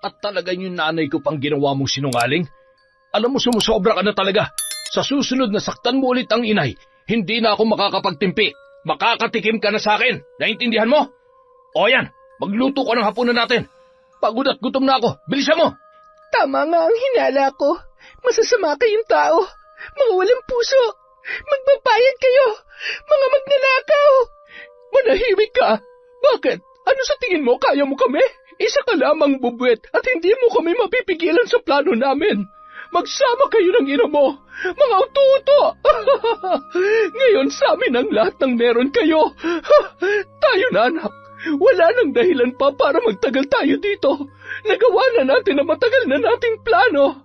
At talaga yung nanay ko pang ginawa mong sinungaling? Alam mo, sumusobra ka na talaga. Sa susunod na saktan mo ulit ang inay, hindi na ako makakapagtimpi. Makakatikim ka na sa akin. Naintindihan mo? O yan, magluto ko ng hapunan natin. Pagod at gutom na ako. Bilisan mo! Tama nga ang hinala ko. Masasama kayong tao. Mga walang puso. Magbabayad kayo. Mga magnanakaw. Manahimik ka. Bakit? Ano sa tingin mo? Kaya mo kami? Isa ka lamang bubwet at hindi mo kami mapipigilan sa plano namin. Magsama kayo ng ina mo. Mga uto-uto. Ngayon sa amin ang lahat ng meron kayo. Tayo na, anak. Wala nang dahilan pa para magtagal tayo dito. Nagawa na natin ang matagal na nating plano.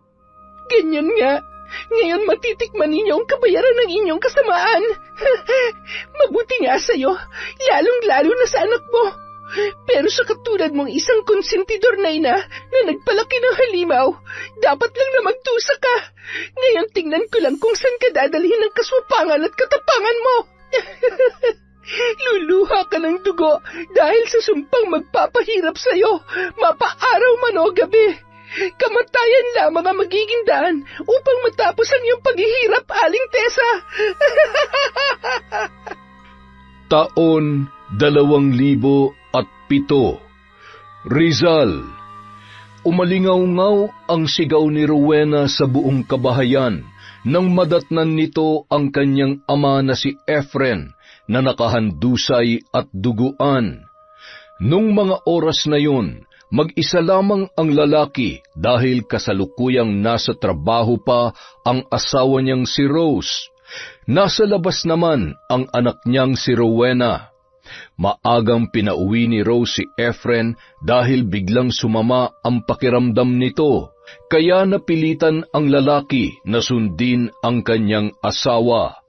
Ganyan nga. Ngayon matitikman ninyo ang kabayaran ng inyong kasamaan. Mabuti nga sa'yo, lalong-lalo na sa anak mo. Pero sa katulad mong isang konsentidor na ina na nagpalaki ng halimaw, dapat lang na magtusa ka. Ngayon tingnan ko lang kung saan ka dadalhin ng kaswapangan at katapangan mo. Luluha ka ng dugo dahil sa sumpang magpapahirap sa'yo, mapaaraw man o gabi. Kamatayan lamang ang magiging daan upang matapos ang iyong paghihirap, Aling Tessa. Taon 2007, Rizal. Umalingaw-ngaw ang sigaw ni Rowena sa buong kabahayan nang madatnan nito ang kanyang ama na si Efren na nakahandusay at duguan. Nung mga oras na yun, mag-isa lamang ang lalaki dahil kasalukuyang nasa trabaho pa ang asawa niyang si Rose. Nasa labas naman ang anak niyang si Rowena. Maagang pinauwi ni Rose si Efren dahil biglang sumama ang pakiramdam nito, kaya napilitan ang lalaki na sundin ang kanyang asawa.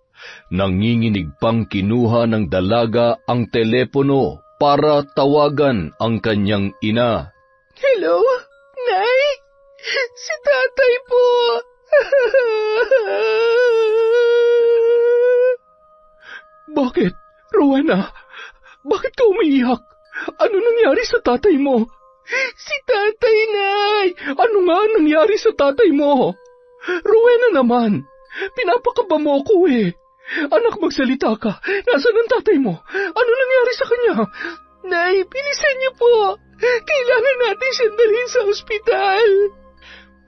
Nanginginig pang kinuha ng dalaga ang telepono para tawagan ang kanyang ina. Hello, Nay? Si tatay po. Bakit, Rowena? Bakit ka umiiyak? Ano nangyari sa tatay mo? Si tatay, Nay! Ano nga nangyari sa tatay mo? Rowena naman, pinapakaba mo ako eh. Anak, magsalita ka. Nasaan ang tatay mo? Ano nangyari sa kanya? Nay, bilisan niyo po. Kailangan natin siyang dalhin sa ospital.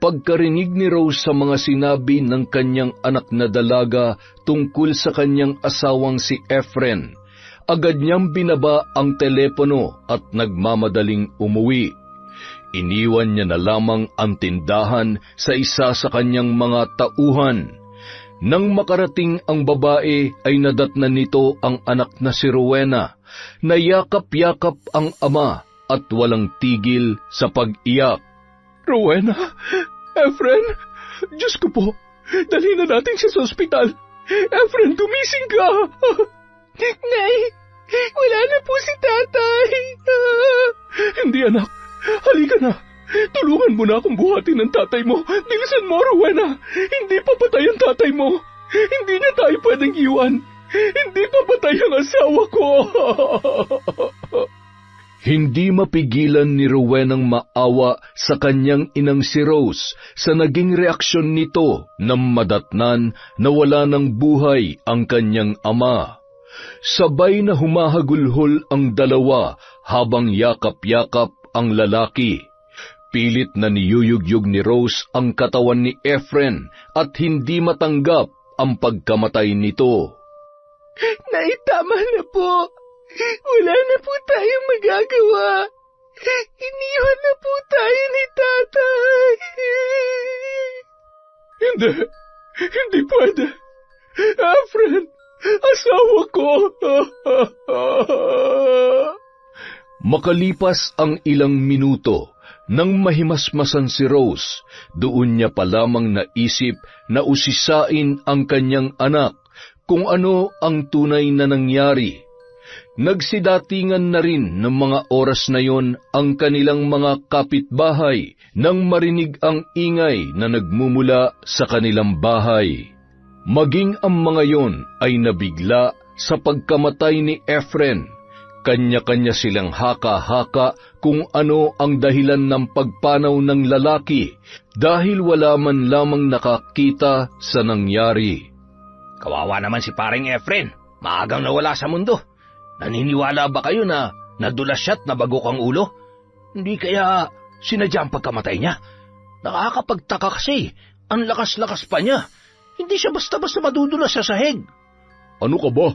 Pagkarinig ni Rose sa mga sinabi ng kanyang anak na dalaga tungkol sa kanyang asawang si Efren, agad niyang binaba ang telepono at nagmamadaling umuwi. Iniwan niya na lamang ang tindahan sa isa sa kanyang mga tauhan. Nang makarating ang babae ay nadatnan nito ang anak na si Rowena, na yakap-yakap ang ama at walang tigil sa pag-iyak. Rowena, Efren, Diyos ko po, dalhin na natin siya sa ospital. Efren, gumising ka. Nay, wala na po si tatay. Hindi, anak. Halika na. Tulungan mo na akong buhatin ng tatay mo. Bilisan mo, Rowena. Hindi papatay ang tatay mo. Hindi niya tayo pwedeng iwan. Hindi papatay ang asawa ko. Hindi mapigilan ni Rowenang maawa sa kanyang inang si Rose sa naging reaksyon nito nang madatnan na wala ng buhay ang kanyang ama. Sabay na humahagulhol ang dalawa habang yakap-yakap ang lalaki. Pilit na niyuyugyug ni Rose ang katawan ni Efren at hindi matanggap ang pagkamatay nito. Nay, tama na po. Wala na po tayong magagawa. Iniwan na po tayo ni tatay. Hindi pwede. Efren, asawa ko. Makalipas ang ilang minuto, nang mahimasmasan si Rose, doon niya pa lamang naisip na usisain ang kanyang anak kung ano ang tunay na nangyari. Nagsidatingan na rin ng mga oras na yon ang kanilang mga kapitbahay nang marinig ang ingay na nagmumula sa kanilang bahay. Maging ang mga yon ay nabigla sa pagkamatay ni Efren, Kanya-kanya silang haka-haka kung ano ang dahilan ng pagpanaw ng lalaki dahil wala man lamang nakakita sa nangyari. Kawawa naman si paring Efren, maagang nawala sa mundo. Naniniwala ba kayo na nadulas siya't nabagok ang ulo? Hindi kaya sinadya ang pagkamatay niya? Nakakapagtaka kasi, ang lakas-lakas pa niya. Hindi siya basta-basta madudulas sa sahig. Ano ka ba?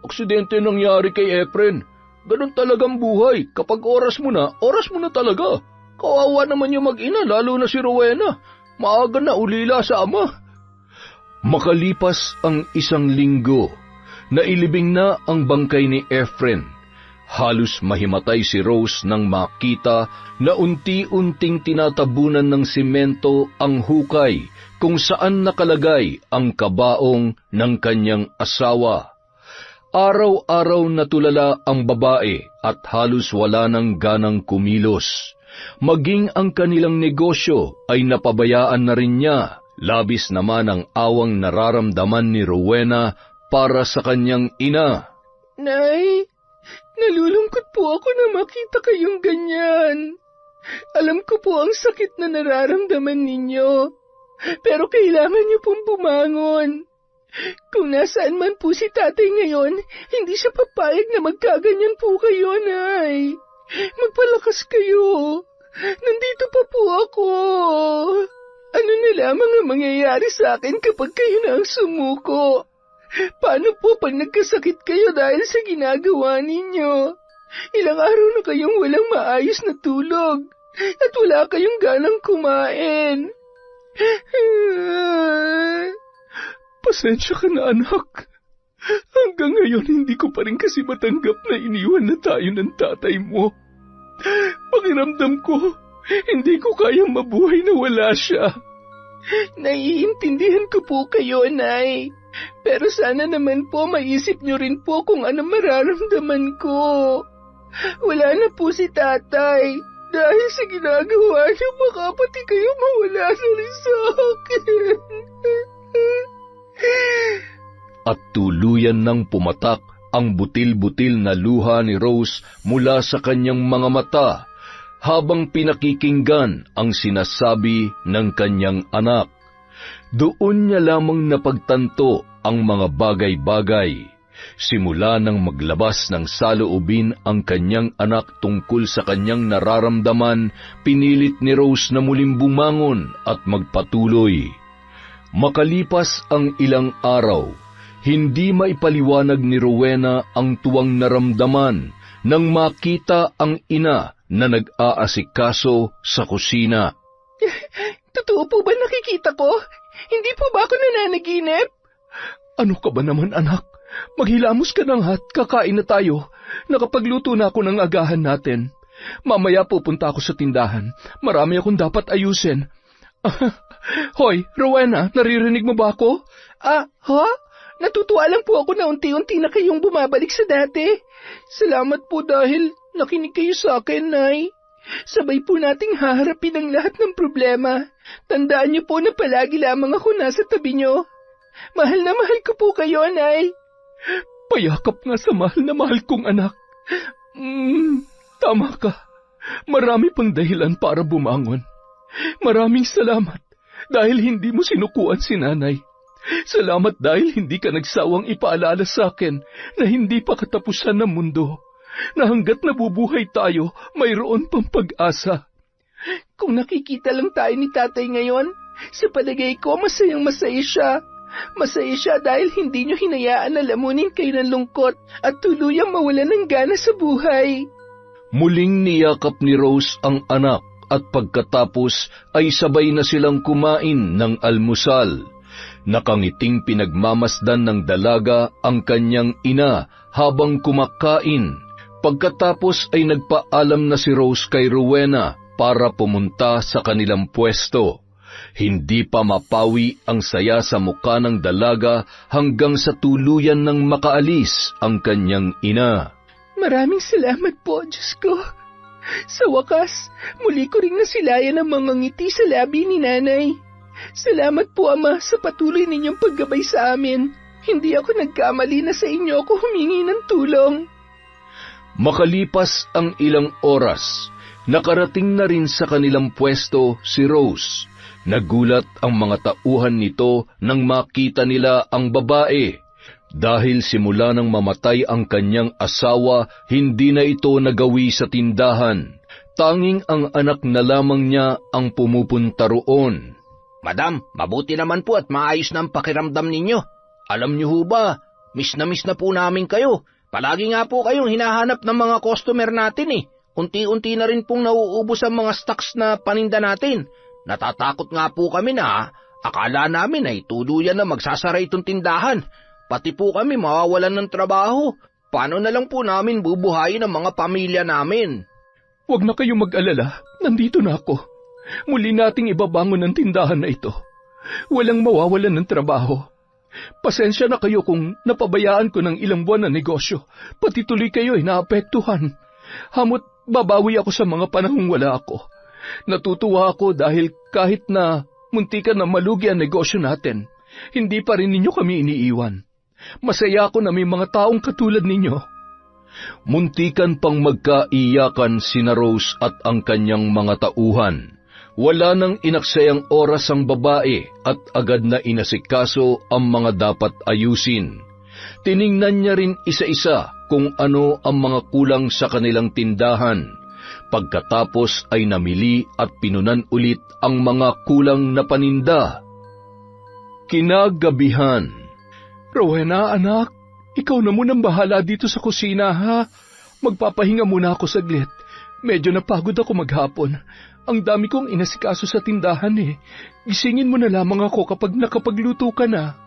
Aksidente nangyari kay Efren. Ganun talagang buhay. Kapag oras mo na talaga. Kawawa naman yung mag-ina, lalo na si Rowena. Maaga na ulila sa ama. Makalipas ang 1 linggo, nailibing na ang bangkay ni Efren. Halos mahimatay si Rose nang makita na unti-unting tinatabunan ng simento ang hukay kung saan nakalagay ang kabaong ng kanyang asawa. Araw-araw natulala ang babae at halos wala ng ganang kumilos. Maging ang kanilang negosyo ay napabayaan na rin niya. Labis naman ang awang nararamdaman ni Rowena para sa kanyang ina. Nay, nalulungkot po ako na makita kayong ganyan. Alam ko po ang sakit na nararamdaman ninyo, pero kailangan niyo pong bumangon. Kung nasaan man po si tatay ngayon, hindi siya papayag na magkaganyan po kayo, Nay. Magpalakas kayo. Nandito pa po ako. Ano na lamang ang mangyayari sa akin kapag kayo na ang sumuko? Paano po pag nagkasakit kayo dahil sa ginagawa ninyo? Ilang araw na kayong walang maayos na tulog at wala kayong ganang kumain. Pasensya ka na, anak. Hanggang ngayon hindi ko pa rin kasi matanggap na iniwan na tayo ng tatay mo. Pakiramdam ko, hindi ko kayang mabuhay na wala siya. Naiintindihan ko po kayo, Nay. Pero sana naman po maisip niyo rin po kung ano mararamdaman ko. Wala na po si tatay. Dahil sa ginagawa niyo, baka pati kayo mawala na rin sa akin. At tuluyan nang pumatak ang butil-butil na luha ni Rose mula sa kanyang mga mata habang pinakikinggan ang sinasabi ng kanyang anak. Doon niya lamang napagtanto ang mga bagay-bagay. Simula nang maglabas ng saloobin ang kanyang anak tungkol sa kanyang nararamdaman, pinilit ni Rose na muling bumangon at magpatuloy. Makalipas ang ilang araw, hindi maipaliwanag ni Rowena ang tuwang naramdaman nang makita ang ina na nag-aasikaso sa kusina. Totoo po ba nakikita ko? Hindi po ba ako nananaginip? Ano ka ba naman, anak? Maghilamos ka ng hat, kakain na tayo. Nakapagluto na ako ng agahan natin. Mamaya pupunta ako sa tindahan. Marami akong dapat ayusin. Hoy, Rowena, naririnig mo ba ako? Ha? Natutuwa lang po ako na unti-unti na kayong bumabalik sa dati. Salamat po dahil nakinig kayo sa akin, Nay. Sabay po nating haharapin ang lahat ng problema. Tandaan niyo po na palagi lamang ako nasa tabi niyo. Mahal na mahal ko po kayo, Nay. Payakap nga sa mahal na mahal kong anak. Tama ka. Marami pang dahilan para bumangon. Maraming salamat dahil hindi mo sinukuan si nanay. Salamat dahil hindi ka nagsawang ipaalala sa akin na hindi pa katapusan ng mundo, na hanggat nabubuhay tayo, mayroon pang pag-asa. Kung nakikita lang tayo ni tatay ngayon, sa palagay ko masayang masaya siya. Masaya siya dahil hindi niyo hinayaan na lamunin kayo ng lungkot at tuluyang mawalan ng gana sa buhay. Muling niyakap ni Rose ang anak at pagkatapos ay sabay na silang kumain ng almusal. Nakangiting pinagmamasdan ng dalaga ang kanyang ina habang kumakain. Pagkatapos ay nagpaalam na si Rose kay Rowena para pumunta sa kanilang pwesto. Hindi pa mapawi ang saya sa muka ng dalaga hanggang sa tuluyan ng makaalis ang kanyang ina. Maraming salamat po, Diyos ko. Sa wakas, muli ko ring nasilayan ang mga ngiti sa labi ni Nanay. Salamat po, Ama, sa patuloy ninyong paggabay sa amin. Hindi ako nagkamali na sa inyo ako humingi ng tulong. Makalipas ang ilang oras, nakarating na rin sa kanilang pwesto si Rose. Nagulat ang mga tauhan nito nang makita nila ang babae. Dahil simula nang mamatay ang kanyang asawa, hindi na ito nagawi sa tindahan. Tanging ang anak na lamang niya ang pumupunta roon. Madam, mabuti naman po at maayos na ang pakiramdam ninyo. Alam niyo ho ba, miss na po namin kayo. Palagi nga po kayong hinahanap ng mga customer natin eh. Unti-unti na rin pong nauubos ang mga stocks na paninda natin. Natatakot nga po kami na akala namin ay tuluyan na magsasara itong tindahan. Pati po kami mawawalan ng trabaho. Paano na lang po namin bubuhayin ang mga pamilya namin? Huwag na kayong mag-alala, nandito na ako. Muli nating ibabangon ang tindahan na ito. Walang mawawalan ng trabaho. Pasensya na kayo kung napabayaan ko ng ilang buwan na negosyo, pati tuloy kayo ay naapektuhan. Hamot babawi ako sa mga panahong wala ako. Natutuwa ako dahil kahit na muntikan na malugi ang negosyo natin, hindi pa rin ninyo kami iniiwan. Masaya ako na may mga taong katulad ninyo. Muntikan pang magkaiyakan sina Rose at ang kanyang mga tauhan. Wala nang inaksayang oras ang babae at agad na inasikaso ang mga dapat ayusin. Tiningnan niya rin isa-isa kung ano ang mga kulang sa kanilang tindahan. Pagkatapos ay namili at pinunan ulit ang mga kulang na paninda. Kinagabihan. Rowena, anak, ikaw na munang bahala dito sa kusina, ha? Magpapahinga muna ako saglit. Medyo napagod ako maghapon. Ang dami kong inasikaso sa tindahan eh. Gisingin mo na lamang ako kapag nakapagluto ka na.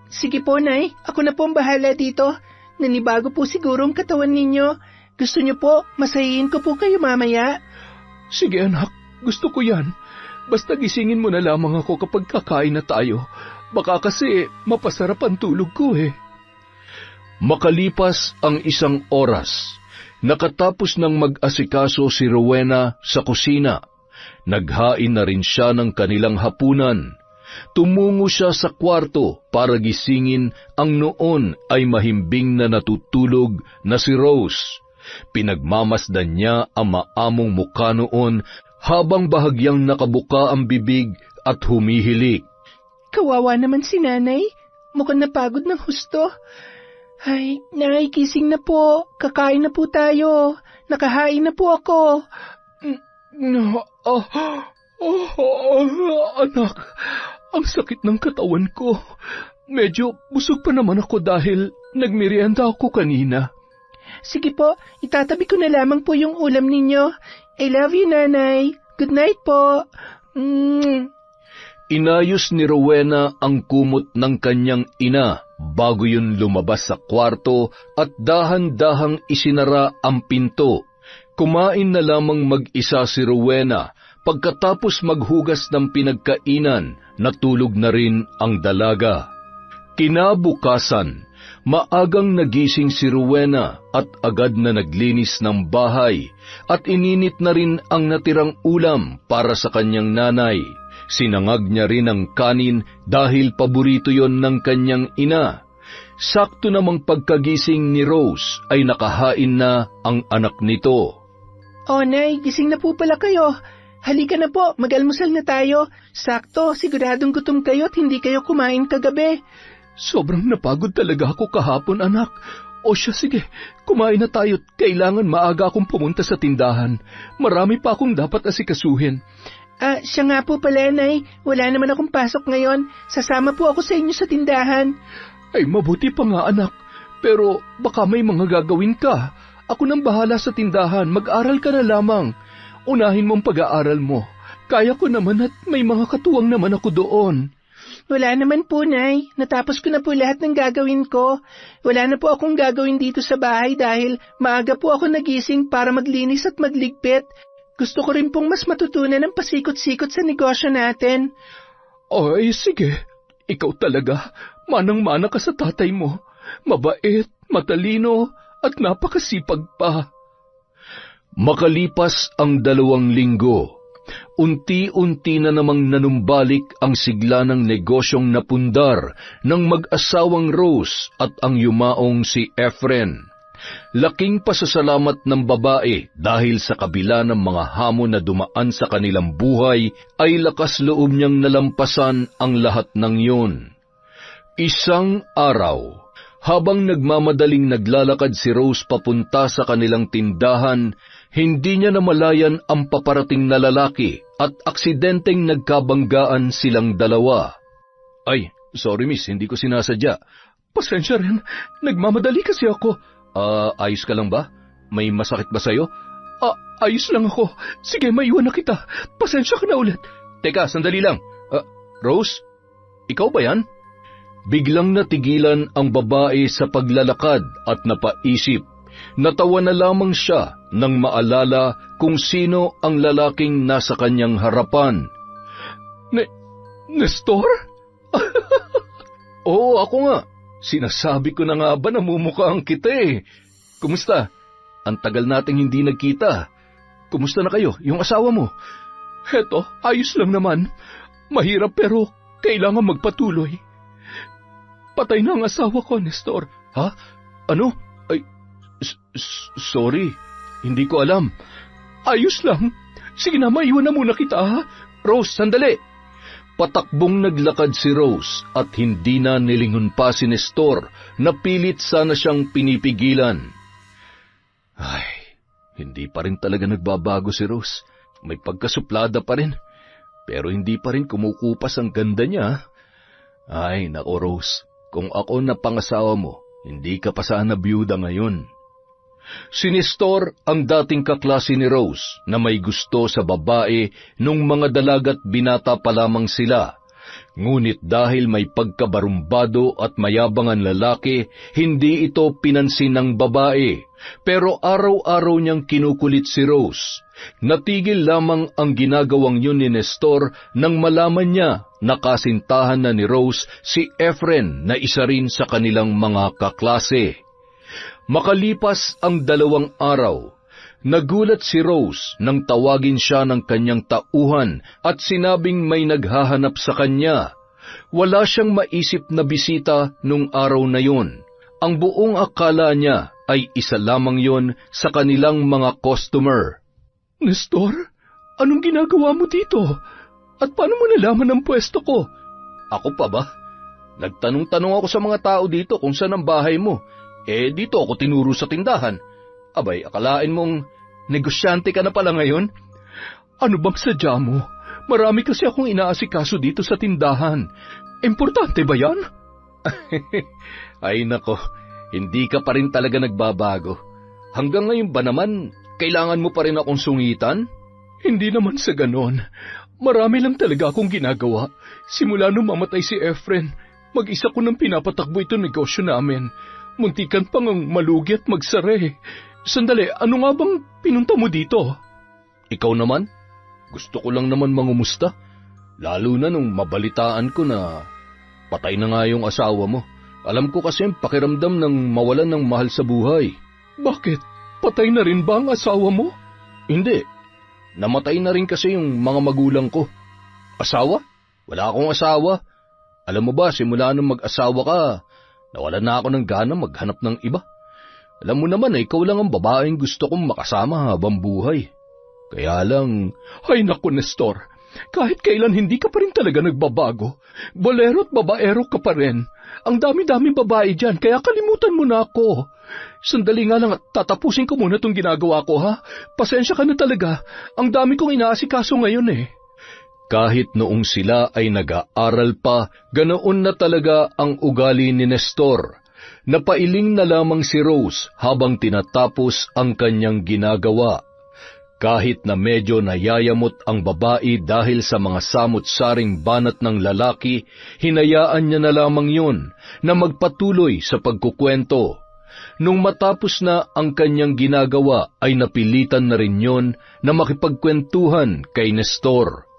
Sige po, Nay. Ako na po ang bahala dito. Nanibago po siguro ang katawan ninyo. Gusto niyo po, masahihin ko po kayo mamaya. Sige anak, gusto ko yan. Basta gisingin mo na lamang ako kapag kakain na tayo. Baka kasi mapasarap ang tulog ko eh. Makalipas ang isang oras, nakatapos ng mag-asikaso si Rowena sa kusina. Naghain na rin siya ng kanilang hapunan. Tumungo siya sa kwarto para gisingin ang noon ay mahimbing na natutulog na si Rose. Pinagmamasdan niya ang maamong mukha noon habang bahagyang nakabuka ang bibig at humihilik. Kawawa naman si Nanay. Mukhang napagod ng husto. Ay, Nay, gising na po. Kakain na po tayo. Nakahain na po ako. Anak, ang sakit ng katawan ko. Medyo busog pa naman ako dahil nagmerienda ako kanina. Sige po, itatabi ko na lamang po yung ulam ninyo. I love you, Nanay. Good night po. Inayos ni Rowena ang kumot ng kanyang ina bago yun lumabas sa kwarto at dahan-dahang isinara ang pinto. Kumain na lamang mag-isa si Rowena. Pagkatapos maghugas ng pinagkainan, natulog na rin ang dalaga. Kinabukasan, maagang nagising si Rowena at agad na naglinis ng bahay at ininit na rin ang natirang ulam para sa kanyang nanay. Sinangag niya rin ang kanin dahil paborito yon ng kanyang ina. Sakto namang pagkagising ni Rose ay nakahain na ang anak nito. Oh, Nay, gising na po pala kayo. Halika na po, mag-almusal na tayo. Sakto, siguradong gutom kayo at hindi kayo kumain kagabi. Sobrang napagod talaga ako kahapon, anak. O siya, sige, kumain na tayo. Kailangan maaga akong pumunta sa tindahan. Marami pa akong dapat asikasuhin. Siya nga po pala, Nay. Wala naman akong pasok ngayon. Sasama po ako sa inyo sa tindahan. Ay, mabuti pa nga, anak. Pero baka may mga gagawin ka. Ako nang bahala sa tindahan. Mag-aral ka na lamang. Unahin mong pag-aaral mo. Kaya ko naman at may mga katuwang naman ako doon. Wala naman po, Nay. Natapos ko na po lahat ng gagawin ko. Wala na po akong gagawin dito sa bahay dahil maaga po ako nagising para maglinis at magligpit. Gusto ko rin pong mas matutunan ng pasikot-sikot sa negosyo natin. Ay, sige. Ikaw talaga. Manang-mana ka sa tatay mo. Mabait, matalino, at napakasipag pa. Makalipas ang 2 linggo, unti-unti na namang nanumbalik ang sigla ng negosyong napundar ng mag-asawang Rose at ang yumaong si Efren. Laking pasasalamat ng babae dahil sa kabila ng mga hamon na dumaan sa kanilang buhay, ay lakas loob niyang nalampasan ang lahat ng yun. Isang araw, habang nagmamadaling naglalakad si Rose papunta sa kanilang tindahan, hindi niya namalayan ang paparating na lalaki at aksidenteng nagkabanggaan silang dalawa. Ay, sorry miss, hindi ko sinasadya. Pasensya rin, nagmamadali kasi ako. Ayos ka lang ba? May masakit ba sa'yo? Ayos lang ako. Sige, maiwan na kita. Pasensya ka na ulit. Teka, sandali lang. Rose, ikaw ba yan? Biglang natigilan ang babae sa paglalakad at napaisip. Natawa na lamang siya nang maalala kung sino ang lalaking nasa kanyang harapan. Nestor? Oo, ako nga. Sinasabi ko na nga ba namumukhaan kita eh. Kumusta? Ang tagal nating hindi nagkita. Kumusta na kayo, yung asawa mo? Heto, ayos lang naman. Mahirap pero kailangan magpatuloy. Patay na ang asawa ko, Nestor. Ha? Ano? Ay, sorry. Hindi ko alam. Ayos lang. Sige na, maiwan na muna kita, ha? Rose, sandali. Patakbong naglakad si Rose at hindi na nilingon pa si Nestor na pilit sana siyang pinipigilan. Ay, hindi pa rin talaga nagbabago si Rose. May pagkasuplada pa rin. Pero hindi pa rin kumukupas ang ganda niya. Ay, nako Rose, kung ako na pangasawa mo, hindi ka pa sana byuda ngayon. Si Nestor ang dating kaklase ni Rose na may gusto sa babae nung mga dalaga't binata pa lamang sila. Ngunit dahil may pagkabarumbado at mayabangan lalaki, hindi ito pinansin ng babae. Pero araw-araw niyang kinukulit si Rose. Natigil lamang ang ginagawang yun ni Nestor nang malaman niya na kasintahan na ni Rose si Efren na isa rin sa kanilang mga kaklase. Makalipas ang 2 araw, nagulat si Rose nang tawagin siya ng kanyang tauhan at sinabing may naghahanap sa kanya. Wala siyang maisip na bisita nung araw na yon. Ang buong akala niya ay isa lamang yon sa kanilang mga customer. Nestor, anong ginagawa mo dito? At paano mo nalaman ang pwesto ko? Ako pa ba? Nagtanong-tanong ako sa mga tao dito kung saan ang bahay mo. Dito ako tinuro sa tindahan. Abay, akalain mong negosyante ka na pala ngayon? Ano bang sadya mo? Marami kasi akong inaasikaso dito sa tindahan. Importante ba yan? Ay nako, hindi ka pa rin talaga nagbabago. Hanggang ngayon ba naman, kailangan mo pa rin akong sungitan? Hindi naman sa ganon. Marami lang talaga akong ginagawa. Simula nung mamatay si Efren, mag-isa ko nang pinapatakbo itong negosyo namin. Muntikan pang ang malugi at magsara. Sandali, ano nga bang pinunta mo dito? Ikaw naman? Gusto ko lang naman mangumusta. Lalo na nung mabalitaan ko na patay na nga yung asawa mo. Alam ko kasi ang pakiramdam ng mawalan ng mahal sa buhay. Bakit? Patay na rin ba ang asawa mo? Hindi. Namatay na rin kasi yung mga magulang ko. Asawa? Wala akong asawa. Alam mo ba, simula nung mag-asawa ka, nawalan na ako ng gana maghanap ng iba. Alam mo naman ikaw lang ang babaeng gusto kong makasama habang buhay. Kaya lang... Ay naku, Nestor, kahit kailan hindi ka pa rin talaga nagbabago. Bolero at babaero ka pa rin. Ang dami-dami babae dyan, kaya kalimutan mo na ako. Sandali nga lang at tatapusin ko muna itong ginagawa ko, ha? Pasensya ka na talaga. Ang dami kong inaasikaso ngayon eh. Kahit noong sila ay nag-aaral pa, ganoon na talaga ang ugali ni Nestor. Napailing na lamang si Rose habang tinatapos ang kanyang ginagawa. Kahit na medyo nayayamot ang babae dahil sa mga samot-saring banat ng lalaki, hinayaan niya na lamang yun na magpatuloy sa pagkukwento. Nung matapos na ang kanyang ginagawa ay napilitan na rin yun na makipagkwentuhan kay Nestor.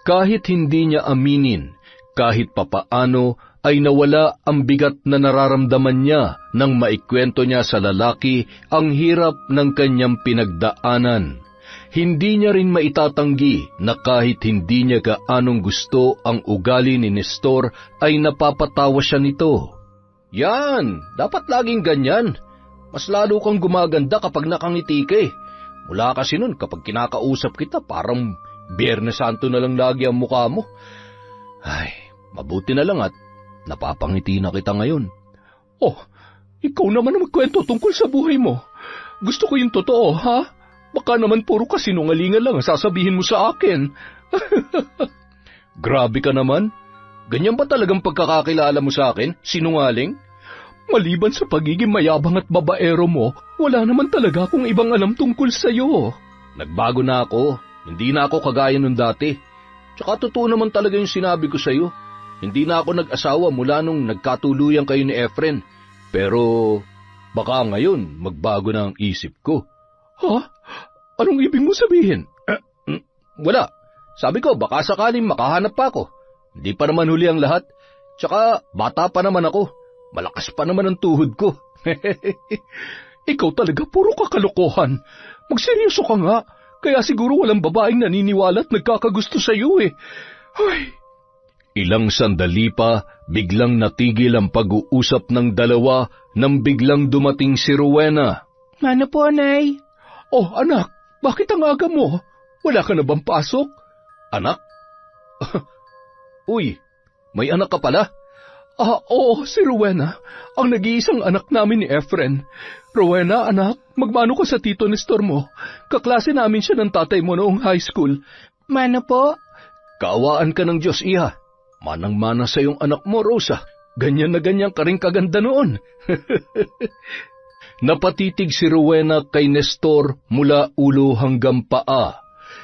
Kahit hindi niya aminin, kahit papaano ay nawala ang bigat na nararamdaman niya nang maikwento niya sa lalaki ang hirap ng kanyang pinagdaanan. Hindi niya rin maitatanggi na kahit hindi niya gaanong gusto ang ugali ni Nestor ay napapatawa siya nito. Yan, dapat laging ganyan. Mas lalo kang gumaganda kapag nakangiti ka eh. Mula kasi nun, kapag kinakausap kita, parang Biyernes Santo na lang lagi ang mukha mo. Ay, mabuti na lang at napapangiti na kita ngayon. Oh, ikaw naman ang magkwento tungkol sa buhay mo. Gusto ko yung totoo, ha? Baka naman puro kasinungalingan lang ang sasabihin mo sa akin. Grabe ka naman. Ganyan ba talagang pagkakakilala mo sa akin? Sinungaling? Maliban sa pagiging mayabang at babaero mo, wala naman talaga akong ibang alam tungkol sa'yo. Nagbago na ako. Hindi na ako kagaya nung dati. Tsaka totoo naman talaga yung sinabi ko sa'yo. Hindi na ako nag-asawa mula nung nagkatuluyan kayo ni Efren. Pero baka ngayon magbago na ang isip ko. Ha? Anong ibig mo sabihin? Wala. Sabi ko baka sakaling makahanap pa ako. Hindi pa naman huli ang lahat. Tsaka bata pa naman ako. Malakas pa naman ang tuhod ko. Ikaw talaga puro kakalokohan. Magseryoso ka nga. Kaya siguro walang babaeng naniniwala at nagkakagusto sa iyo eh. Ay. Ilang sandali pa, biglang natigil ang pag-uusap ng dalawa nang biglang dumating si Rowena. Ano po, Nay? Oh, anak, bakit ang aga mo? Wala ka na bang pasok? Anak? Uy, may anak ka pala? Oo, si Rowena, ang nag-iisang anak namin ni Efren. Rowena, anak, magmano ka sa tito Nestor mo. Kaklase namin siya ng tatay mo noong high school. Mano po? Kaawaan ka ng Diyos, iha. Manang-mana sa iyong anak mo, Rosa. Ganyan na ganyan ka rin kaganda noon. Napatitig si Rowena kay Nestor mula ulo hanggang paa.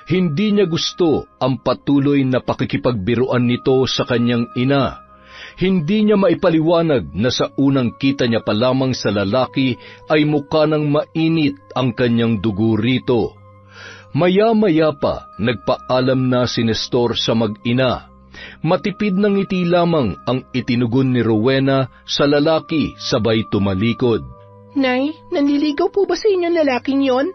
Hindi niya gusto ang patuloy na pakikipagbiruan nito sa kanyang ina. Hindi niya maipaliwanag na sa unang kita niya pa lamang sa lalaki ay mukha ng mainit ang kanyang dugo rito. Maya-maya pa nagpaalam na si Nestor sa mag-ina. Matipid ng ngiti lamang ang itinugon ni Rowena sa lalaki sabay tumalikod. Nay, nanliligaw po ba sa inyo lalaking yon?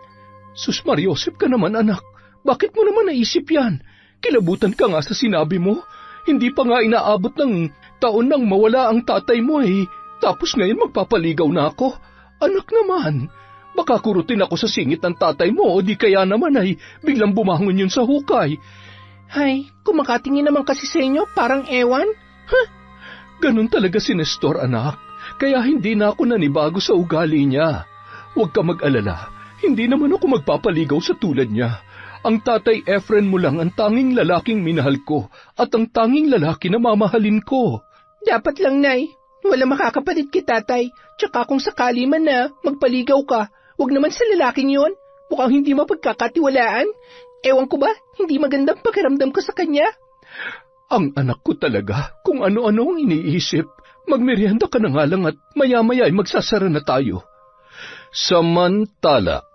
Sus Mariosep ka naman anak, bakit mo naman naisip yan? Kilabutan ka nga sa sinabi mo. Hindi pa nga inaabot ng taon nang mawala ang tatay mo eh. Tapos ngayon magpapaligaw na ako. Anak naman, baka kurutin ako sa singit ng tatay mo o di kaya naman ay biglang bumangon yun sa hukay. Ay, kumakatingin naman kasi sa inyo, parang ewan. Huh? Ganun talaga si Nestor, anak. Kaya hindi na ako nanibago sa ugali niya. Huwag ka mag-alala, hindi naman ako magpapaligaw sa tulad niya. Ang tatay Efren mo lang ang tanging lalaking minahal ko at ang tanging lalaki na mamahalin ko. Dapat lang, Nay. Wala makakapalit kay tatay. Tsaka kung sakali man na magpaligaw ka, huwag naman sa lalaking yon. Mukhang hindi mapagkakatiwalaan. Ewan ko ba, hindi magandang pakiramdam ko sa kanya. Ang anak ko talaga, kung ano-ano ang iniisip. Magmerienda ka na nga lang at maya-maya ay magsasara na tayo. Samantala,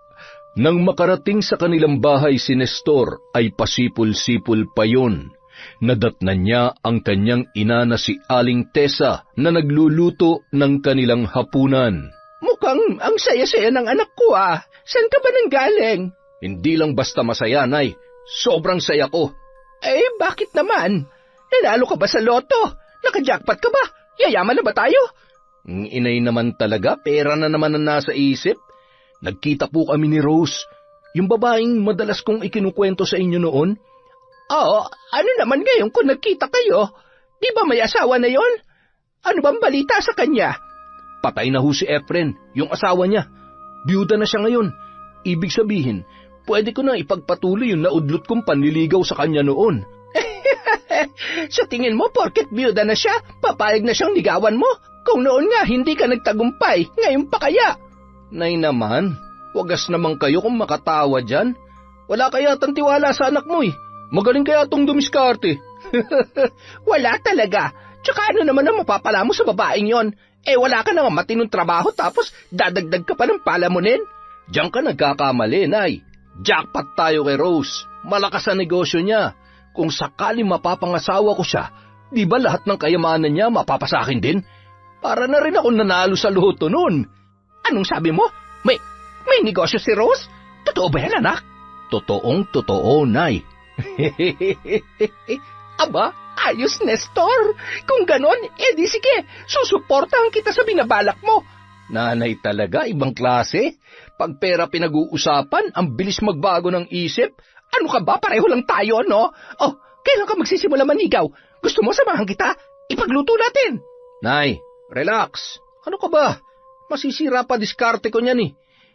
nang makarating sa kanilang bahay si Nestor ay pasipul-sipul pa yun. Nadatnan niya ang kanyang ina na si Aling Tessa na nagluluto ng kanilang hapunan. Mukhang ang saya-saya ng anak ko ah. Saan ka ba nanggaling? Hindi lang basta masaya, Nay. Sobrang saya ko. Eh, bakit naman? Nanalo ka ba sa loto? Naka-jackpot ka ba? Yayaman na ba tayo? Ang inay naman talaga, pera na naman ang nasa isip. Nagkita po kami ni Rose, yung babaeng madalas kong ikinukwento sa inyo noon. Oo, ano naman ngayon kung nagkita kayo? Di ba may asawa na yon? Ano bang balita sa kanya? Patay na ho si Efren, yung asawa niya. Biyuda na siya ngayon. Ibig sabihin, pwede ko na ipagpatuloy yung naudlot kong panliligaw sa kanya noon. Sa tingin mo, porket biyuda na siya, papayag na siyang ligawan mo? Kung noon nga hindi ka nagtagumpay, ngayon pa kaya? Nay naman, wagas naman kayo kung makatawa dyan. Wala kaya tang tiwala sa anak mo eh. Magaling kaya tong dumiskarte. Wala talaga. Tsaka ano naman ang mapapala mo sa babaeng yon? Eh wala ka naman matinong trabaho tapos dadagdag ka pa ng palamunin. Diyan ka nagkakamali, Nay. Jackpot tayo kay Rose. Malakas ang negosyo niya. Kung sakali mapapangasawa ko siya, di ba lahat ng kayamanan niya mapapasakin din? Para na rin ako nanalo sa loto noon. Anong sabi mo? May negosyo si Rose? Totoo ba yan, anak? Totoong-totoo, Nay. Aba, ayos, Nestor. Kung ganon, edi sige, susuportahan kita sa binabalak mo. Nanay talaga, ibang klase. Pag pera pinag-uusapan, ang bilis magbago ng isip. Ano ka ba? Pareho lang tayo, no? Oh, kailan ka magsisimula manigaw? Gusto mo samahan kita? Ipagluto natin. Nay, relax. Ano ka ba? Masisira pa diskarte ko niyan eh.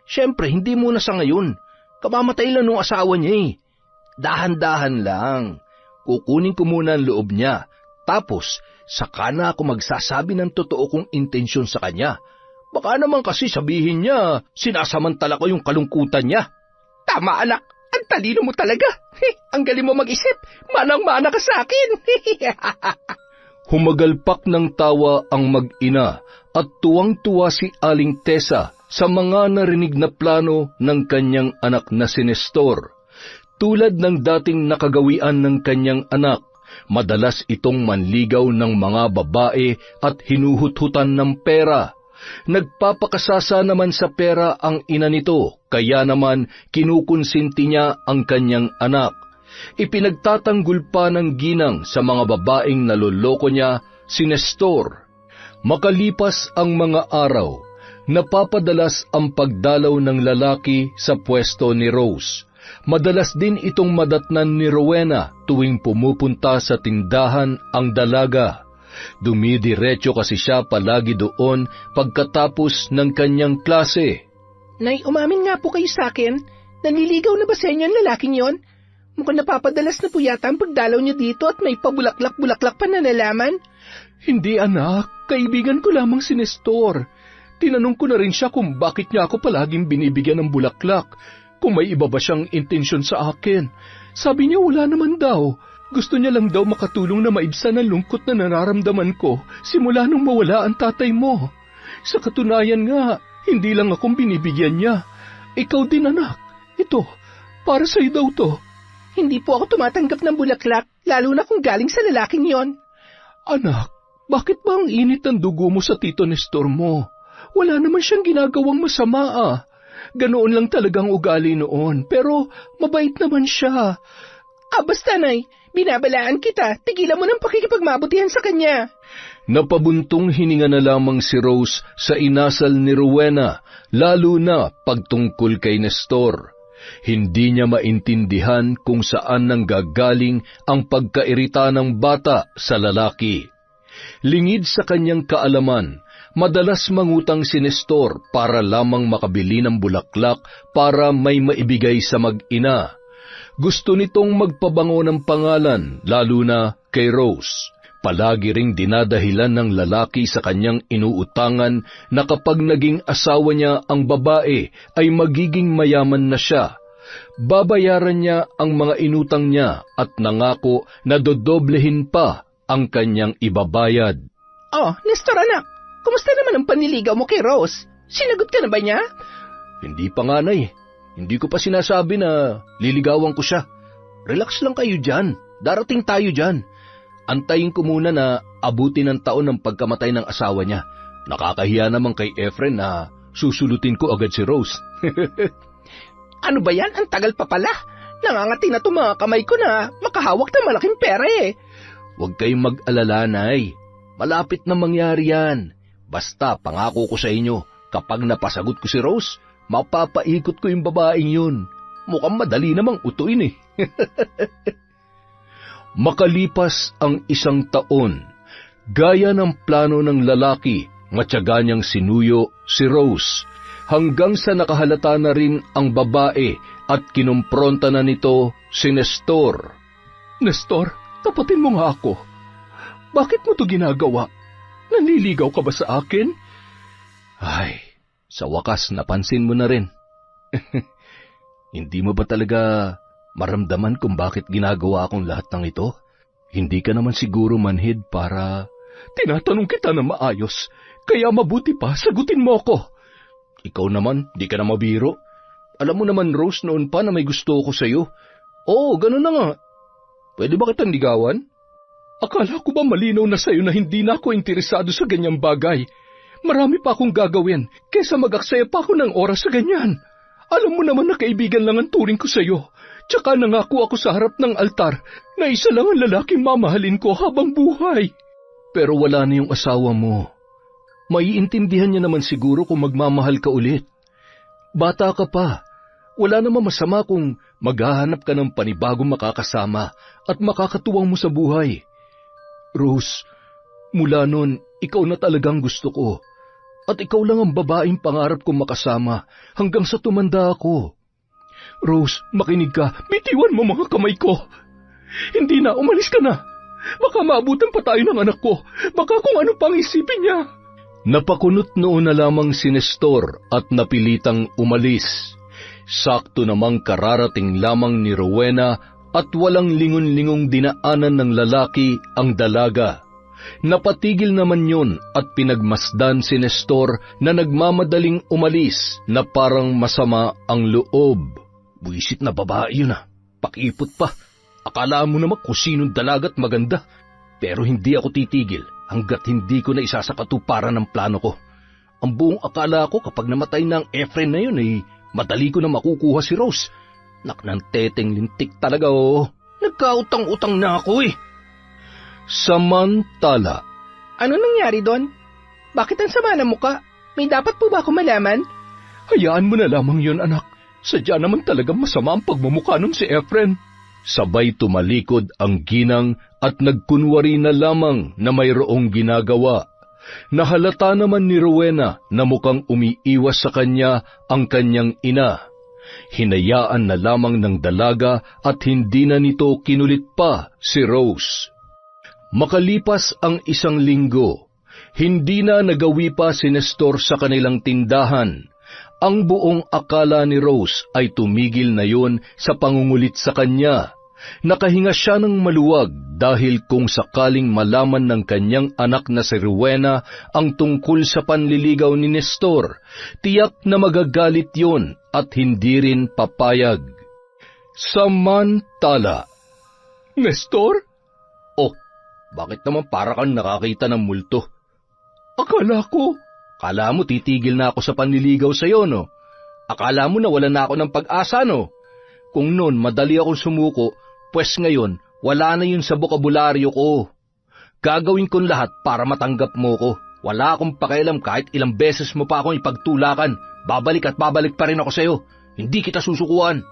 Siyempre, hindi muna sa ngayon. Kamamatay lang nung asawa niya eh. Dahan-dahan lang. Kukunin ko muna ang loob niya. Tapos, saka na ako magsasabi ng totoo kong intensyon sa kanya. Baka naman kasi sabihin niya, sinasamantala ko yung kalungkutan niya. Tama anak, ang talino mo talaga. Ang galing mo mag-isip, manang-mana ka sa akin. Humagalpak ng tawa ang mag-ina at tuwang-tuwa si Aling Tessa sa mga narinig na plano ng kanyang anak na si Nestor. Tulad ng dating nakagawian ng kanyang anak, madalas itong manligaw ng mga babae at hinuhut-hutan ng pera. Nagpapakasasa naman sa pera ang ina nito, kaya naman kinukonsinti niya ang kanyang anak. Ipinagtatanggol pa ng ginang sa mga babaeng naloloko niya si Nestor. Makalipas ang mga araw, napapadalas ang pagdalaw ng lalaki sa pwesto ni Rose. Madalas din itong madatnan ni Rowena tuwing pumupunta sa tindahan ang dalaga. Dumidiretso kasi siya palagi doon pagkatapos ng kanyang klase. Nay, umamin nga po kayo sa akin. Nanliligaw na ba sa inyo ang lalaking yon? Mukhang napapadalas na po yata ang pagdalaw niyo dito at may pabulaklak-bulaklak pa na nalaman. Hindi anak, kaibigan ko lamang si Nestor. Tinanong ko na rin siya kung bakit niya ako palaging binibigyan ng bulaklak, kung may iba ba siyang intensyon sa akin. Sabi niya wala naman daw. Gusto niya lang daw makatulong na maibsan ang lungkot na nararamdaman ko simula nung mawala ang tatay mo. Sa katunayan nga, hindi lang akong binibigyan niya. Ikaw din anak. Ito, para sa'yo daw to. Hindi po ako tumatanggap ng bulaklak, lalo na kung galing sa lalaking yon. Anak, bakit ba ang init ng dugo mo sa tito Nestor mo? Wala naman siyang ginagawang masama ah. Ganoon lang talagang ugali noon, pero mabait naman siya. Basta nay, binabalaan kita, tigilan mo ng pakikipagmabutihan sa kanya. Napabuntong hininga na lamang si Rose sa inasal ni Rowena, lalo na pagtungkol kay Nestor. Hindi niya maintindihan kung saan nanggagaling ang pagkairita ng bata sa lalaki. Lingid sa kanyang kaalaman, madalas mangutang si Nestor para lamang makabili ng bulaklak para may maibigay sa mag-ina. Gusto nitong magpabango ng pangalan, lalo na kay Rose. Palagi ring dinadahilan ng lalaki sa kanyang inuutangan na kapag naging asawa niya ang babae ay magiging mayaman na siya. Babayaran niya ang mga inutang niya at nangako na dodoblehin pa ang kanyang ibabayad. Oh, Nestor anak, kumusta naman ang panliligaw mo kay Rose? Sinagot ka na ba niya? Hindi pa nga nay. Hindi ko pa sinasabi na liligawan ko siya. Relax lang kayo dyan. Darating tayo dyan. Antayin ko muna na abutin ng taon ng pagkamatay ng asawa niya. Nakakahiya naman kay Efren na susulutin ko agad si Rose. Ano ba yan? Ang tagal pa pala. Nangangati na mga kamay ko na makahawak ng malaking pera eh. Huwag kayong mag-alala, Nay. Malapit na mangyari yan. Basta pangako ko sa inyo, kapag napasagot ko si Rose, mapapaikot ko yung babaeng yun. Mukhang madali namang utuin eh. Makalipas ang 1 taon, gaya ng plano ng lalaki, matyaga niyang sinuyo si Rose, hanggang sa nakahalata na rin ang babae at kinumpronta na nito si Nestor. Nestor, tapatin mo nga ako. Bakit mo to ginagawa? Nanliligaw ka ba sa akin? Ay, sa wakas napansin mo na rin. Hindi mo ba talaga maramdaman kung bakit ginagawa akong lahat ng ito? Hindi ka naman siguro manhid para... Tinatanong kita na maayos, kaya mabuti pa sagutin mo ako. Ikaw naman, di ka na mabiro. Alam mo naman, Rose, noon pa na may gusto ko sa'yo. Oo, ganun na nga. Pwede ba kitang ligawan? Akala ko ba malinaw na sa'yo na hindi na ako interesado sa ganyang bagay? Marami pa akong gagawin, kesa mag-aksaya pa ako ng oras sa ganyan. Alam mo naman na kaibigan lang ang turing ko sa'yo. Tsaka nangako ako sa harap ng altar na isa lang ang lalaking mamahalin ko habang buhay. Pero wala na yung asawa mo. Maiintindihan niya naman siguro kung magmamahal ka ulit. Bata ka pa. Wala namang masama kung maghahanap ka ng panibagong makakasama at makakatuwang mo sa buhay. Rose, mula noon, ikaw na talagang gusto ko. At ikaw lang ang babaeng pangarap kong makasama hanggang sa tumanda ako. Rose, makinig ka. Bitiwan mo mga kamay ko. Hindi na, umalis ka na. Baka maabutan pa tayo ng anak ko. Baka kung ano pang isipin niya. Napakunot noon na lamang si Nestor at napilitang umalis. Sakto namang kararating lamang ni Rowena at walang lingon-lingong dinaanan ng lalaki ang dalaga. Napatigil naman yun at pinagmasdan si Nestor na nagmamadaling umalis na parang masama ang loob. Buisit na babae yun Pakipot pa. Akala mo naman kung sinong dalagat maganda. Pero hindi ako titigil hanggat hindi ko na isasakatuparan ng plano ko. Ang buong akala ko kapag namatay na ang Efren na yun madali ko na makukuha si Rose. Nak ng teteng lintik talaga Nagkautang-utang na ako Samantala. Ano nangyari doon? Bakit ang sama ng muka? May dapat po ba ako malaman? Hayaan mo na lamang yun, anak. Sadya naman talagang masama ang pagmumukha nun si Efren. Sabay tumalikod ang ginang at nagkunwari na lamang na mayroong ginagawa. Nahalata naman ni Rowena na mukhang umiiwas sa kanya ang kanyang ina. Hinayaan na lamang ng dalaga at hindi na nito kinulit pa si Rose. Makalipas ang 1 linggo, hindi na nagawi pa si Nestor sa kanilang tindahan. Ang buong akala ni Rose ay tumigil na yon sa pangungulit sa kanya. Nakahinga siya ng maluwag dahil kung sakaling malaman ng kanyang anak na si Rowena ang tungkol sa panliligaw ni Nestor, tiyak na magagalit yon at hindi rin papayag. Samantala. Nestor? Oh, bakit naman para kang nakakita ng multo? Akala mo titigil na ako sa panliligaw sa'yo, no? Akala mo na wala na ako ng pag-asa, no? Kung noon madali akong sumuko, pues ngayon wala na yun sa bokabularyo ko. Gagawin kong lahat para matanggap mo ko. Wala akong pakialam kahit ilang beses mo pa akong ipagtulakan. Babalik at babalik pa rin ako sa'yo. Hindi kita susukuan.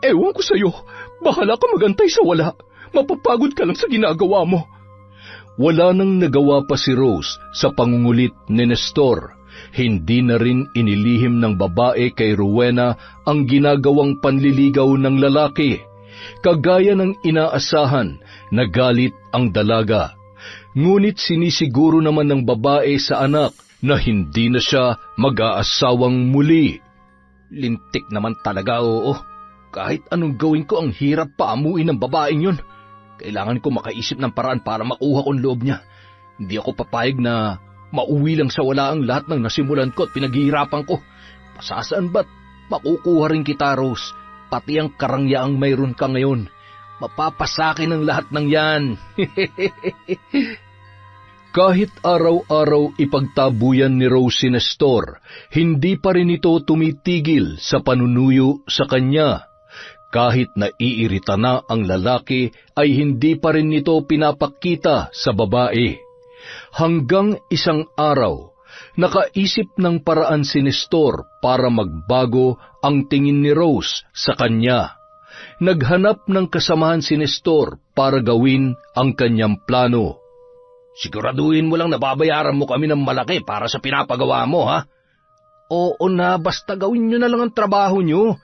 Ewan ko sa'yo. Bahala ka magantay sa wala. Mapapagod ka lang sa ginagawa mo. Wala nang nagawa pa si Rose sa pangungulit ni Nestor. Hindi na rin inilihim ng babae kay Rowena ang ginagawang panliligaw ng lalaki. Kagaya ng inaasahan, nagalit ang dalaga. Ngunit sinisiguro naman ng babae sa anak na hindi na siya mag-aasawang muli. Lintik naman talaga, oo. Kahit anong gawin ko, ang hirap paamuin ng babaeng yun. Kailangan ko makaisip ng paraan para makuha kong loob niya. Hindi ako papayag na mauwi lang sa wala ang lahat ng nasimulan ko at pinaghihirapan ko. Pasasaan ba't makukuha rin kita, Rose? Pati ang karangyaang mayroon ka ngayon. Mapapasakin ang lahat ng yan. Kahit araw-araw ipagtabuyan ni Rose si Nestor, hindi pa rin ito tumitigil sa panunuyo sa kanya. Kahit naiirita na ang lalaki, ay hindi pa rin nito pinapakita sa babae. Hanggang isang araw, nakaisip ng paraan si Nestor para magbago ang tingin ni Rose sa kanya. Naghanap ng kasamahan si Nestor para gawin ang kanyang plano. Siguraduhin mo lang na babayaran mo kami ng malaki para sa pinapagawa mo, ha? Oo na, basta gawin nyo na lang ang trabaho nyo.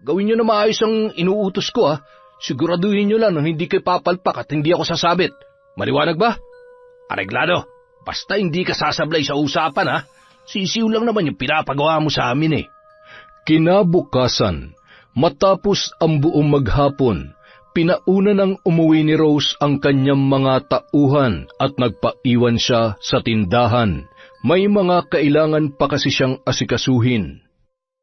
Gawin nyo na maayos ang inuutos ko, ha? Siguraduhin nyo lang na hindi kayo papalpak at hindi ako sasabit. Maliwanag ba? Areglado. Basta hindi ka sasablay sa usapan, ha? Sisiw lang naman yung pinapagawa mo sa amin, Kinabukasan, matapos ang buong maghapon, pinauna nang umuwi ni Rose ang kanyang mga tauhan at nagpaiwan siya sa tindahan. May mga kailangan pa kasi siyang asikasuhin.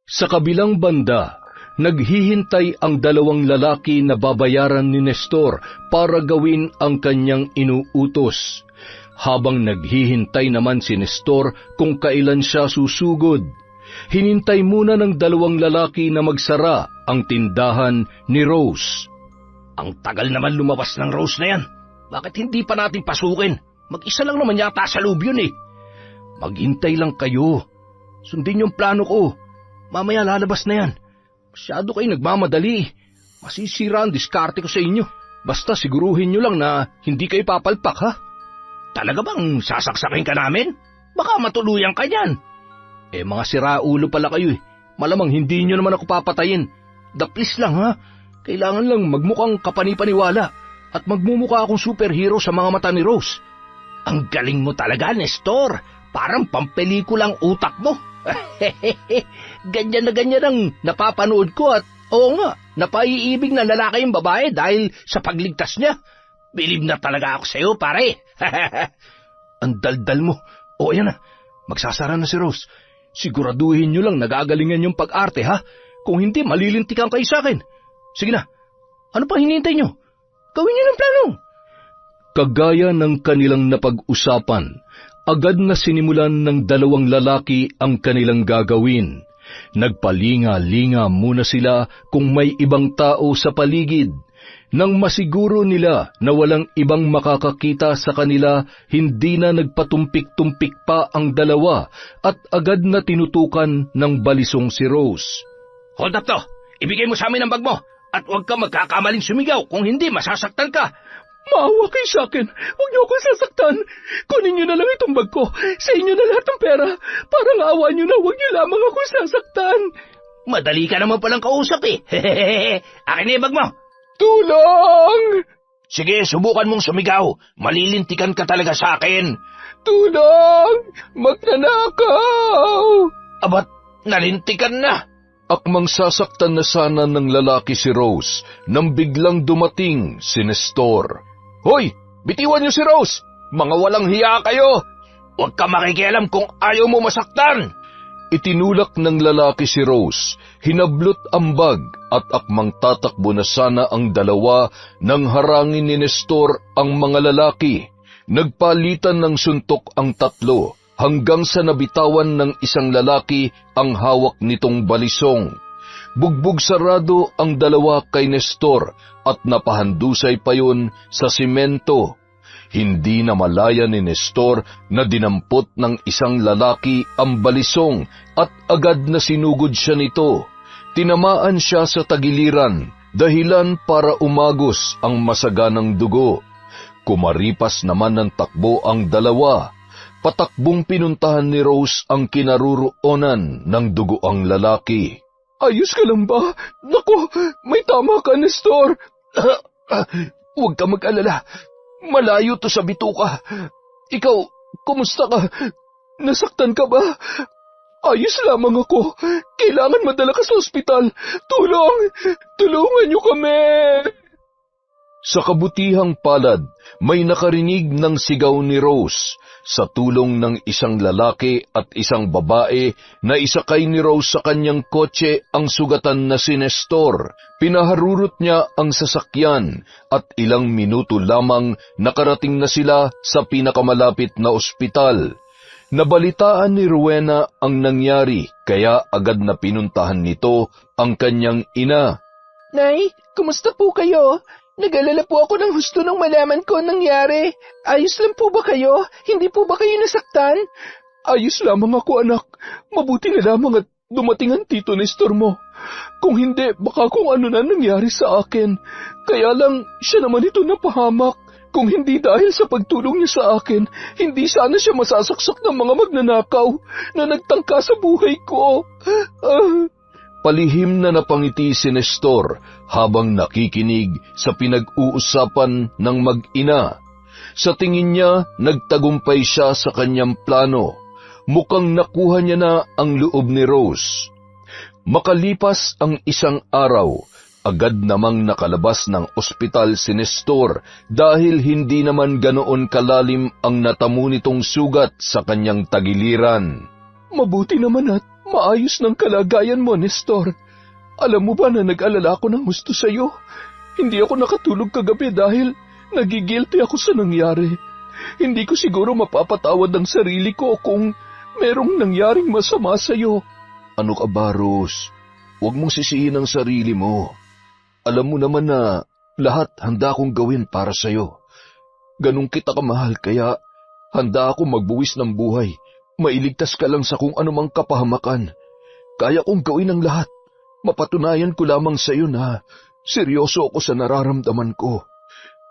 Sa kabilang banda, naghihintay ang 2 lalaki na babayaran ni Nestor para gawin ang kanyang inuutos. Habang naghihintay naman si Nestor kung kailan siya susugod, hinintay muna ng 2 lalaki na magsara ang tindahan ni Rose. Ang tagal naman lumabas ng Rose na yan. Bakit hindi pa natin pasukin? Mag-isa lang naman yata sa loob yun, Maghintay lang kayo. Sundin yung plano ko. Mamaya lalabas na yan. Masyado kayo nagmamadali. Masisira ang diskarte ko sa inyo. Basta siguruhin nyo lang na hindi kayo papalpak, ha? Talaga bang sasaksakin ka namin? Baka matuluyan ka niyan. Mga siraulo pala kayo eh. Malamang hindi nyo naman ako papatayin. Daplis lang, ha? Kailangan lang magmukhang kapanipaniwala at magmumukha akong superhero sa mga mata ni Rose. Ang galing mo talaga, Nestor. Parang pampelikulang utak mo. Ganyan na ganyan ang napapanood ko at oo nga, napaiibig na lalaki yung babae dahil sa pagligtas niya. Bilib na talaga ako sa'yo, pare. Ang daldal mo. O yan na, magsasara na si Rose. Siguraduhin nyo lang nagagalingan yung pag-arte, ha? Kung hindi, malilintikan kayo sa akin. Sige na, ano pa hinihintay nyo? Gawin nyo ng plano. Kagaya ng kanilang napag-usapan, agad na sinimulan ng dalawang lalaki ang kanilang gagawin. Nagpalinga-linga muna sila kung may ibang tao sa paligid. Nang masiguro nila na walang ibang makakakita sa kanila, hindi na nagpatumpik-tumpik pa ang dalawa at agad na tinutukan ng balisong si Rose. Hold up to! Ibigay mo sa amin ang bag mo at huwag ka magkakamaling sumigaw, kung hindi masasaktan ka. Maawa kayo sa akin. Huwag niyo akong sasaktan. Kunin niyo na lang itong bag ko. Sa inyo na lahat ng pera. Parang awa niyo na huwag niyo lamang akong sasaktan. Madali ka naman palang kausap eh. Akin na yung bag mo. Tulong! Sige, subukan mong sumigaw. Malilintikan ka talaga sa akin. Tulong! Magnanakaw! Abat, nalintikan na. Akmang sasaktan na sana ng lalaki si Rose nang biglang dumating si Nestor. Hoy! Bitiwan niyo si Rose! Mga walang hiya kayo! Huwag ka makikialam kung ayaw mo masaktan! Itinulak ng lalaki si Rose, hinablot ang bag at akmang tatakbo na sana ang dalawa nang harangin ni Nestor ang mga lalaki. Nagpalitan ng suntok ang tatlo hanggang sa nabitawan ng isang lalaki ang hawak nitong balisong. Bugbog sarado ang dalawa kay Nestor at napahandusay pa yun sa simento. Hindi na malaya ni Nestor na dinampot ng isang lalaki ang balisong at agad na sinugod siya nito. Tinamaan siya sa tagiliran, dahilan para umagos ang masaganang dugo. Kumaripas naman ng takbo ang dalawa. Patakbong pinuntahan ni Rose ang kinaruroonan ng dugoang lalaki. Ayos ka lang ba? Naku, may tama ka, Nestor. Huwag ka mag-alala. Malayo to sa bituka. Ikaw, kumusta ka? Nasaktan ka ba? Ayos lamang ako. Kailangan madala ka sa ospital. Tulong! Tulungan niyo kami! Sa kabutihang palad, may nakarinig ng sigaw ni Rose. Sa tulong ng isang lalaki at isang babae na isakay ni Rose sa kanyang kotse ang sugatan na si Nestor. Pinaharurot niya ang sasakyan at ilang minuto lamang nakarating na sila sa pinakamalapit na ospital. Nabalitaan ni Rowena ang nangyari kaya agad na pinuntahan nito ang kanyang ina. Nay, kumusta po kayo? Nag-alala po ako ng husto nung malaman ko ang nangyari. Ayos lang po ba kayo? Hindi po ba kayo nasaktan? Ayos lamang ako, anak. Mabuti na lamang at dumating ang tito Nestor mo. Kung hindi, baka kung ano na nangyari sa akin. Kaya lang, siya naman ito napahamak. Kung hindi dahil sa pagtulong niya sa akin, hindi sana siya masasaksak ng mga magnanakaw na nagtangka sa buhay ko. Palihim na napangiti si Nestor habang nakikinig sa pinag-uusapan ng mag-ina. Sa tingin niya, nagtagumpay siya sa kanyang plano. Mukhang nakuha niya na ang loob ni Rose. Makalipas ang isang araw, agad namang nakalabas ng ospital si Nestor dahil hindi naman ganoon kalalim ang natamo nitong sugat sa kanyang tagiliran. Mabuti naman at maayos ng kalagayan mo, Nestor. Alam mo ba na nag-alala ako ng gusto sa'yo? Hindi ako nakatulog kagabi dahil nagigilty ako sa nangyari. Hindi ko siguro mapapatawad ang sarili ko kung merong nangyaring masama sa'yo. Ano ka ba, Rose? Huwag mong sisihin ang sarili mo. Alam mo naman na lahat handa akong gawin para sa'yo. Ganun kita kamahal kaya handa ako magbuwis ng buhay Mailigtas ka lang sa kung anumang kapahamakan. Kaya kong gawin ang lahat. Mapatunayan ko lamang sa iyo na seryoso ako sa nararamdaman ko.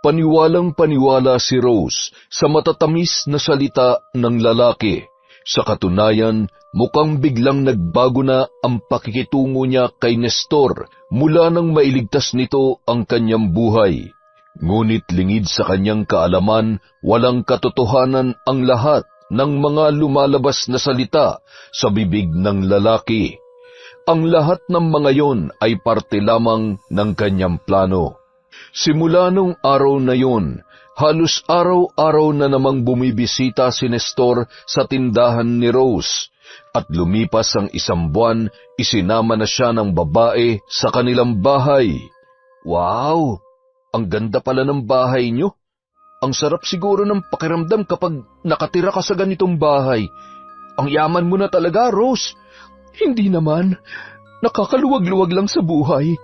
Paniwalang paniwala si Rose sa matatamis na salita ng lalaki. Sa katunayan, mukhang biglang nagbago na ang pakikitungo niya kay Nestor mula nang mailigtas nito ang kanyang buhay. Ngunit lingid sa kanyang kaalaman, walang katotohanan ang lahat ng mga lumalabas na salita sa bibig ng lalaki. Ang lahat ng mga yon ay parte lamang ng kanyang plano. Simula nung araw na yon, halos araw-araw na namang bumibisita si Nestor sa tindahan ni Rose, at lumipas ang 1 buwan, isinama na siya ng babae sa kanilang bahay. Wow! Ang ganda pala ng bahay niyo. Ang sarap siguro ng pakiramdam kapag nakatira ka sa ganitong bahay. Ang yaman mo na talaga, Rose. Hindi naman. Nakakaluwag-luwag lang sa buhay.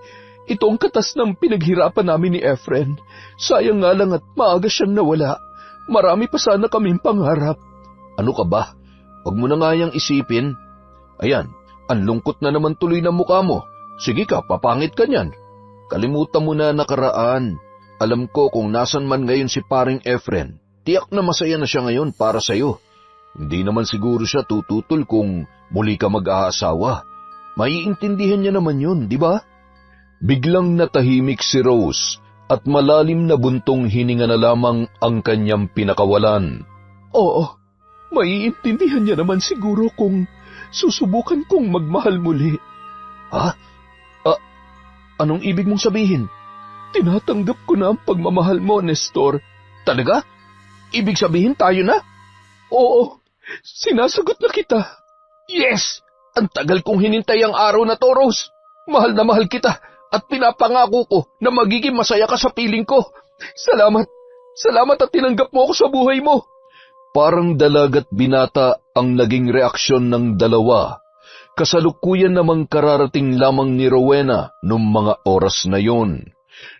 Ito ang katas ng pinaghirapan namin ni Efren. Sayang nga lang at maaga siyang nawala. Marami pa sana kaming pangarap. Ano ka ba? Huwag mo na nga yang isipin. Ayan, ang lungkot na naman tuloy ng mukha mo. Sige ka, papangit ka niyan. Kalimutan mo na nakaraan. Alam ko kung nasan man ngayon si paring Efren, tiyak na masaya na siya ngayon para sa'yo. Hindi naman siguro siya tututol kung muli ka mag-aasawa. Maiintindihan niya naman yun, di ba? Biglang natahimik si Rose at malalim na buntong hininga na lamang ang kanyang pinakawalan. Oo, maiintindihan niya naman siguro kung susubukan kong magmahal muli. Ha? Anong ibig mong sabihin? Tinatanggap ko na ang pagmamahal mo, Nestor. Talaga? Ibig sabihin tayo na? Oo, sinasagot na kita. Yes! Ang tagal kong hinintay ang araw na to, Rose. Mahal na mahal kita at pinapangako ko na magiging masaya ka sa piling ko. Salamat. Salamat at tinanggap mo ako sa buhay mo. Parang dalaga't binata ang naging reaksyon ng dalawa. Kasalukuyan namang kararating lamang ni Rowena noong mga oras na yon.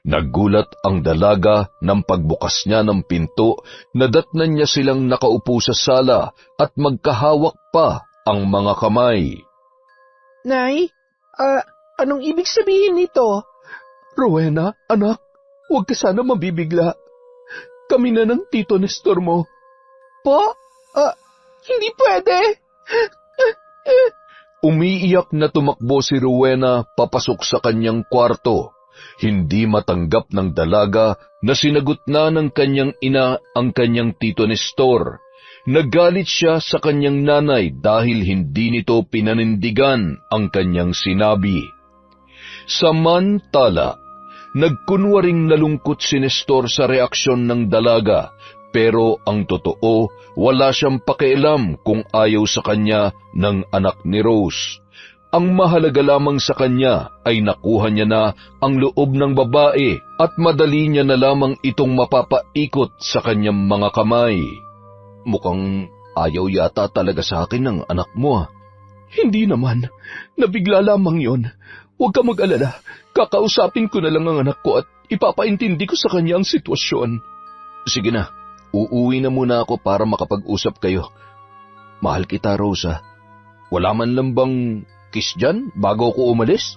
Naggulat ang dalaga nang pagbukas niya ng pinto, nadatnan niya silang nakaupo sa sala at magkahawak pa ang mga kamay. Nay, anong ibig sabihin nito? Rowena, anak, huwag ka sana mabibigla. Kami na ng tito Nestor mo. Po? Hindi pwede. Umiiyak na tumakbo si Rowena papasok sa kanyang kwarto. Hindi matanggap ng dalaga na sinagot na ng kanyang ina ang kanyang tito Nestor. Nagalit siya sa kanyang nanay dahil hindi nito pinanindigan ang kanyang sinabi. Samantala, nagkunwaring nalungkot si Nestor sa reaksyon ng dalaga, pero ang totoo, wala siyang pakialam kung ayaw sa kanya ng anak ni Rose. Ang mahalaga lamang sa kanya ay nakuha niya na ang loob ng babae at madali niya na lamang itong mapapaikot sa kanyang mga kamay. Mukhang ayaw yata talaga sa akin ng anak mo. Hindi naman. Nabigla lamang yon. Huwag ka mag-alala. Kakausapin ko na lang ang anak ko at ipapaintindi ko sa kanya ang sitwasyon. Sige na. Uuwi na muna ako para makapag-usap kayo. Mahal kita, Rosa. Wala man lang bang kiss dyan bago ako umalis?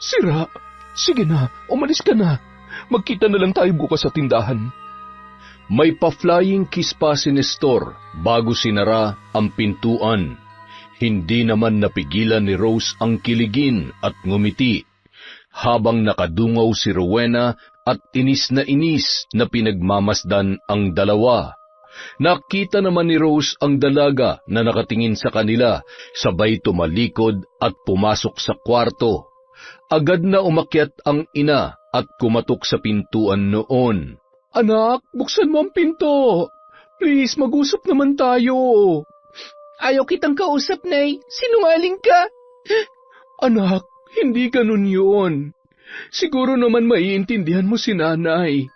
Sira. Sige na, umalis ka na. Magkita na lang tayo bukas sa tindahan. May pa-flying kiss pa si Nestor bago sinara ang pintuan. Hindi naman napigilan ni Rose ang kiligin at ngumiti, habang nakadungaw si Rowena at inis na pinagmamasdan ang dalawa. Nakita naman ni Rose ang dalaga na nakatingin sa kanila, sabay tumalikod at pumasok sa kwarto. Agad na umakyat ang ina at kumatok sa pintuan noon. Anak, buksan mo ang pinto. Please, mag-usap naman tayo. Ayaw kitang kausap, Nay. Sinungaling ka. Anak, hindi ganun yun. Siguro naman maiintindihan mo si nanay.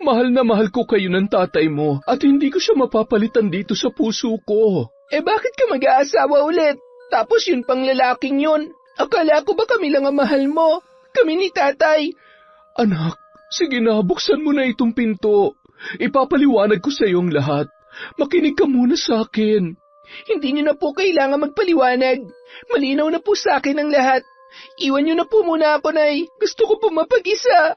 Mahal na mahal ko kayo ng tatay mo at hindi ko siya mapapalitan dito sa puso ko. Bakit ka mag-aasawa ulit? Tapos yun pang lalaking yun. Akala ko ba kami lang ang mahal mo? Kami ni tatay. Anak, sige na, buksan mo na itong pinto. Ipapaliwanag ko sa iyong lahat. Makinig ka muna sa akin. Hindi niyo na po kailangan magpaliwanag. Malinaw na po sa akin ang lahat. Iwan niyo na po muna ako, Nay. Gusto ko po mapag-isa.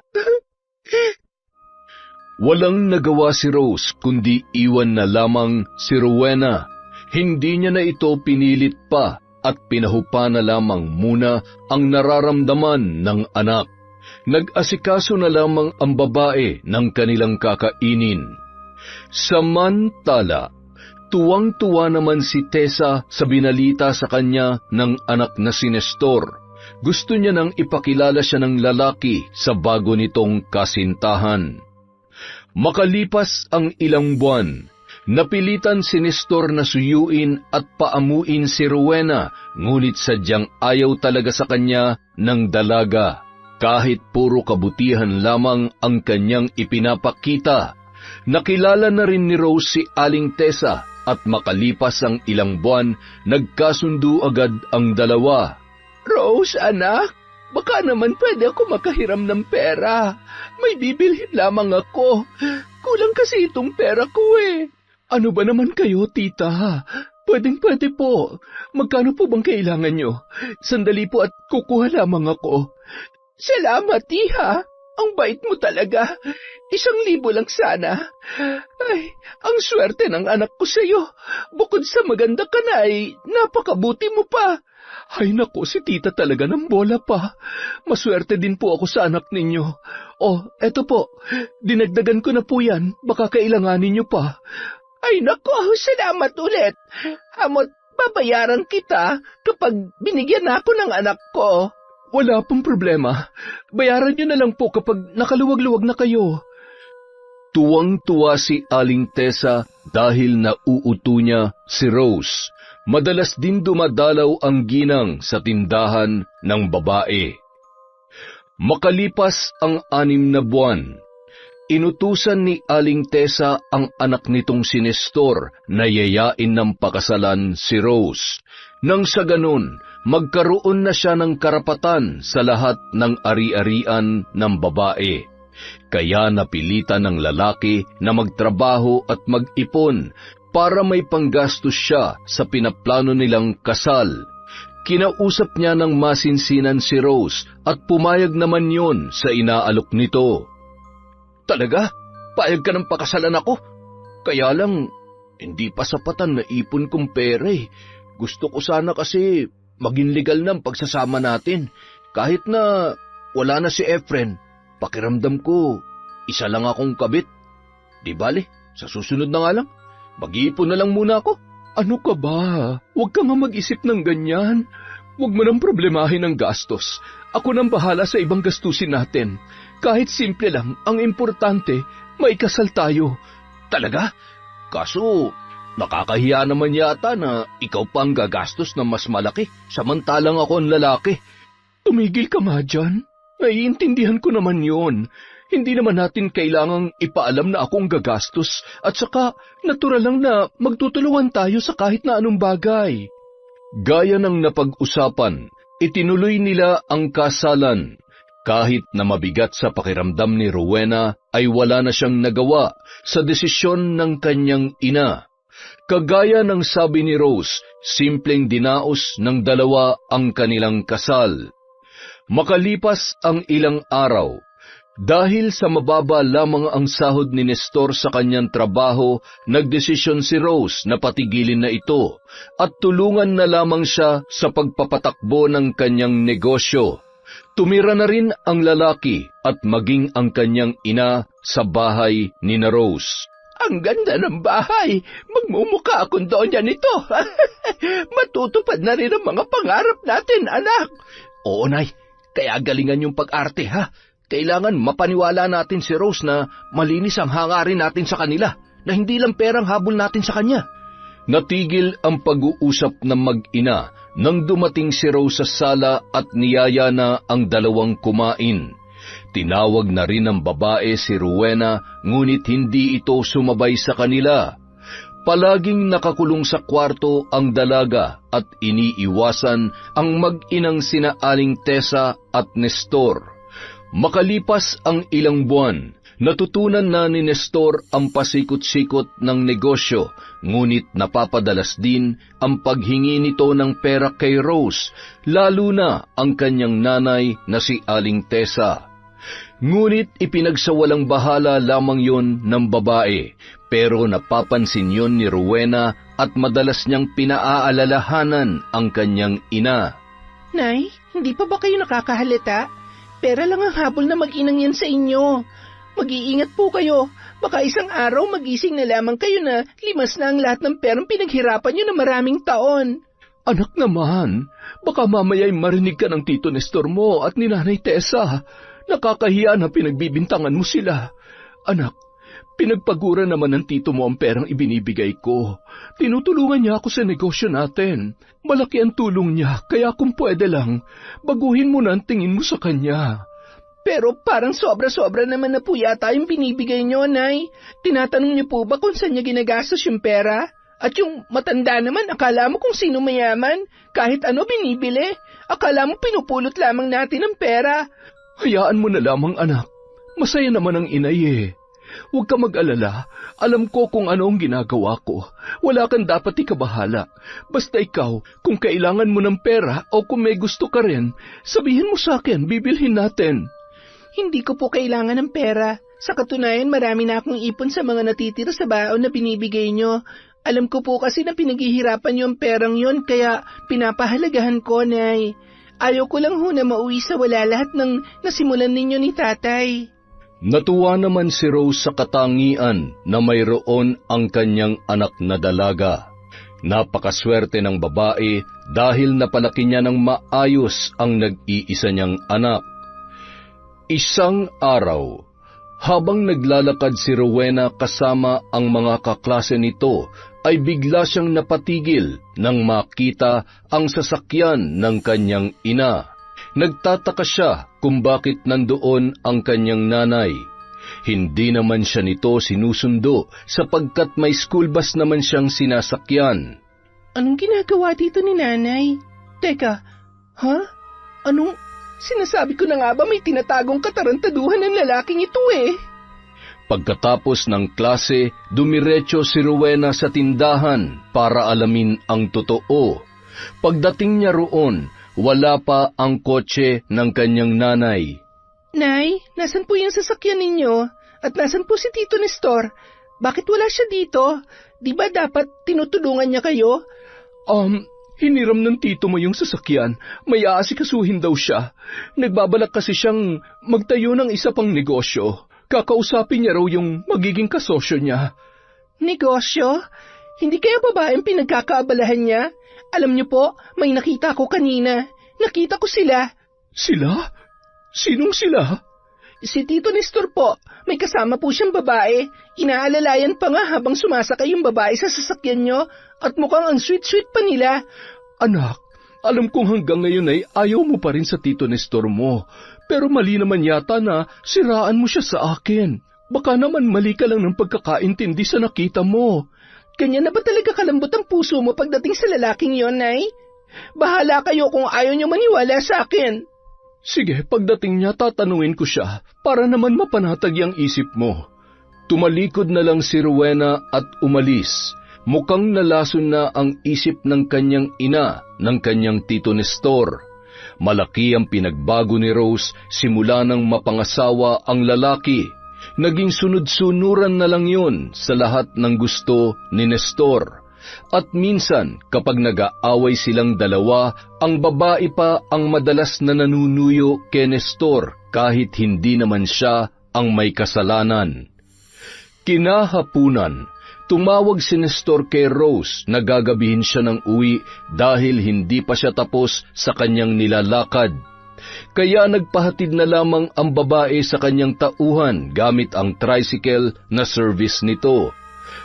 Walang nagawa si Rose kundi iwan na lamang si Rowena. Hindi niya na ito pinilit pa at pinahupa na lamang muna ang nararamdaman ng anak. Nag-asikaso na lamang ang babae ng kanilang kakainin. Samantala, tuwang-tuwa naman si Tessa sa binalita sa kanya ng anak na si Nestor. Gusto niya nang ipakilala siya ng lalaki sa bago nitong kasintahan. Makalipas ang ilang buwan, napilitan si Nestor na suyuin at paamuin si Rowena, ngunit sadyang ayaw talaga sa kanya ng dalaga. Kahit puro kabutihan lamang ang kanyang ipinapakita, nakilala na rin ni Rose si Aling Tessa at makalipas ang ilang buwan, nagkasundo agad ang dalawa. Rose, anak, baka naman pwede ako makahiram ng pera. May bibilhin lamang ako. Kulang kasi itong pera ko eh. Ano ba naman kayo, tita? Pwedeng-pwede po. Magkano po bang kailangan nyo? Sandali po at kukuha lamang ako. Salamat, iha. Ang bait mo talaga. 1,000 lang sana. Ay, ang swerte ng anak ko sa'yo. Bukod sa maganda ka na ay napakabuti mo pa. Ay naku, si tita talaga ng bola pa. Maswerte din po ako sa anak ninyo. Oh, eto po. Dinagdagan ko na po yan. Baka kailanganin nyo pa. Ay naku, salamat ulit. Hamot, babayaran kita kapag binigyan ako ng anak ko. Wala pong problema. Bayaran nyo na lang po kapag nakaluwag-luwag na kayo. Tuwang-tuwa si Aling Tessa dahil nauuto niya si Rose. Madalas din dumadalaw ang ginang sa tindahan ng babae. Makalipas ang 6 na buwan, inutusan ni Aling Tessa ang anak nitong si Nestor na yayain ng pakasalan si Rose. Nang sa ganun, magkaroon na siya ng karapatan sa lahat ng ari-arian ng babae. Kaya napilitan ng lalaki na magtrabaho at mag-ipon para may panggastos siya sa pinaplano nilang kasal. Kinausap niya ng masinsinan si Rose at pumayag naman yon sa inaalok nito. Talaga? Payag ka ng pakasalan ako? Kaya lang, hindi pa sapatan na ipon kong pera eh. Gusto ko sana kasi maging legal na ang pagsasama natin. Kahit na wala na si Efren, pakiramdam ko, isa lang akong kabit. Di bale, sa susunod na nga lang, mag-iipon na lang muna ako. Ano ka ba? Huwag ka nga mag-isip ng ganyan. Huwag mo nang problemahin ang gastos. Ako nang bahala sa ibang gastusin natin. Kahit simple lang, ang importante, maikasal tayo. Talaga? Kaso, nakakahiya naman yata na ikaw pa ang gagastos na mas malaki, samantalang ako ang lalaki. Tumigil ka nga dyan. Naiintindihan ko naman yon. Hindi naman natin kailangang ipaalam na akong gagastos at saka natural lang na magtutulungan tayo sa kahit na anong bagay. Gaya ng napag-usapan, itinuloy nila ang kasalan. Kahit na mabigat sa pakiramdam ni Rowena ay wala na siyang nagawa sa desisyon ng kanyang ina. Kagaya ng sabi ni Rose, simpleng dinaos ng dalawa ang kanilang kasal. Makalipas ang ilang araw, dahil sa mababa lamang ang sahod ni Nestor sa kanyang trabaho, nagdesisyon si Rose na patigilin na ito at tulungan na lamang siya sa pagpapatakbo ng kanyang negosyo. Tumira na rin ang lalaki at maging ang kanyang ina sa bahay ni na Rose. Ang ganda ng bahay. Magmumukha akong doon yan ito. Matutupad na rin ang mga pangarap natin, anak. Oo, Nay. Kaya galingan yung pag-arte, ha? Kailangan mapaniwala natin si Rose na malinis ang hangarin natin sa kanila, na hindi lang perang habol natin sa kanya. Natigil ang pag-uusap ng mag-ina nang dumating si Rose sa sala at niyaya na ang dalawang kumain. Tinawag na rin ng babae si Rowena, ngunit hindi ito sumabay sa kanila. Palaging nakakulong sa kwarto ang dalaga at iniiwasan ang mag-inang sina Aling Tessa at Nestor. Makalipas ang ilang buwan, Natutunan na ni Nestor ang pasikot-sikot ng negosyo, ngunit napapadalas din ang paghingi nito ng pera kay Rose, lalo na ang kanyang nanay na si Aling Tessa. Ngunit ipinagsawalang bahala lamang yon ng babae, pero napapansin yon ni Rowena at madalas niyang pinaaalalahanan ang kanyang ina. Nay, hindi pa ba kayo nakakahalata? Pera lang ang habol na mag-inang yan sa inyo. Mag-iingat po kayo. Baka isang araw magising na lamang kayo na limas na ang lahat ng perang pinaghirapan nyo na maraming taon. Anak naman, baka mamaya'y marinig ka ng Tito Nestor mo at ni Nanay Tessa. Nakakahiya na pinagbibintangan mo sila. Anak, pinagpagura naman ng tito mo ang perang ibinibigay ko. Tinutulungan niya ako sa negosyo natin. Malaki ang tulong niya, kaya kung pwede lang, baguhin mo na ang tingin mo sa kanya. Pero parang sobra-sobra naman na po yata yung binibigay nyo, Nay. Tinatanong niyo po ba kung saan niya ginagastos yung pera? At yung matanda naman, akala mo kung sino mayaman? Kahit ano binibili, akala mo pinupulot lamang natin ang pera. Hayaan mo na lamang, anak. Masaya naman ang inay eh. Huwag ka mag-alala. Alam ko kung ano ang ginagawa ko. Wala kang dapat ikabahala. Basta ikaw, kung kailangan mo ng pera o kung may gusto ka rin, sabihin mo sa akin, bibilhin natin. Hindi ko po kailangan ng pera. Sa katunayan, marami na akong ipon sa mga natitira sa baon na binibigay nyo. Alam ko po kasi na pinaghihirapan nyo ang perang yon, kaya pinapahalagahan ko, Nay. Ayaw ko lang ho na mauwi sa wala lahat ng nasimulan ninyo ni Tatay. Natuwa naman si Rose sa katangian na mayroon ang kanyang anak na dalaga. Napakaswerte ng babae dahil napalaki niya ng maayos ang nag-iisa niyang anak. Isang araw, habang naglalakad si Rowena kasama ang mga kaklase nito, ay bigla siyang napatigil nang makita ang sasakyan ng kanyang ina. Nagtataka siya kung bakit nandoon ang kanyang nanay. Hindi naman siya nito sinusundo sapagkat may school bus naman siyang sinasakyan. Anong ginagawa dito ni Nanay? Teka, Anong... Sinasabi ko na nga ba may tinatagong katarantaduhan ng lalaking ito eh? Pagkatapos ng klase, dumiretso si Rowena sa tindahan para alamin ang totoo. Pagdating niya roon, wala pa ang kotse ng kanyang nanay. Nay, nasan po yung sasakyan ninyo? At nasan po si Tito Nestor? Bakit wala siya dito? Di ba dapat tinutulungan niya kayo? Hiniram ng tito mo yung sasakyan. May aasikasuhin daw siya. Nagbabalak kasi siyang magtayo ng isa pang negosyo. Kakausapin niya raw yung magiging kasosyo niya. Negosyo? Hindi kaya babaeng pinagkakaabalahan niya? Alam niyo po, may nakita ko kanina. Nakita ko sila. Sila? Sinong sila? Si Tito Nestor po. May kasama po siyang babae. Inaalalayan pa nga habang sumasakay yung babae sa sasakyan niyo. At mukhang ang sweet-sweet pa nila. Anak, alam kong hanggang ngayon ay ayaw mo pa rin sa Tito Nestor mo. Pero mali naman yata na siraan mo siya sa akin. Baka naman mali ka lang ng pagkakaintindi sa nakita mo. Ganyan na ba talaga kalambot ang puso mo pagdating sa lalaking yon, Nay? Bahala kayo kung ayaw niyo maniwala sa akin. Sige, pagdating niya tatanungin ko siya para naman mapanatag ang isip mo. Tumalikod na lang si Rowena at umalis. Mukhang nalason na ang isip ng kanyang ina ng kanyang Tito Nestor. Malaki ang pinagbago ni Rose simula nang mapangasawa ang lalaki. Naging sunod-sunuran na lang yun sa lahat ng gusto ni Nestor. At minsan kapag nag-aaway silang dalawa, ang babae pa ang madalas na nanunuyo kay Nestor kahit hindi naman siya ang may kasalanan. Kinahapunan, tumawag si Nestor kay Rose na gagabihin siya ng uwi dahil hindi pa siya tapos sa kanyang nilalakad. Kaya nagpahatid na lamang ang babae sa kanyang tauhan gamit ang tricycle na service nito.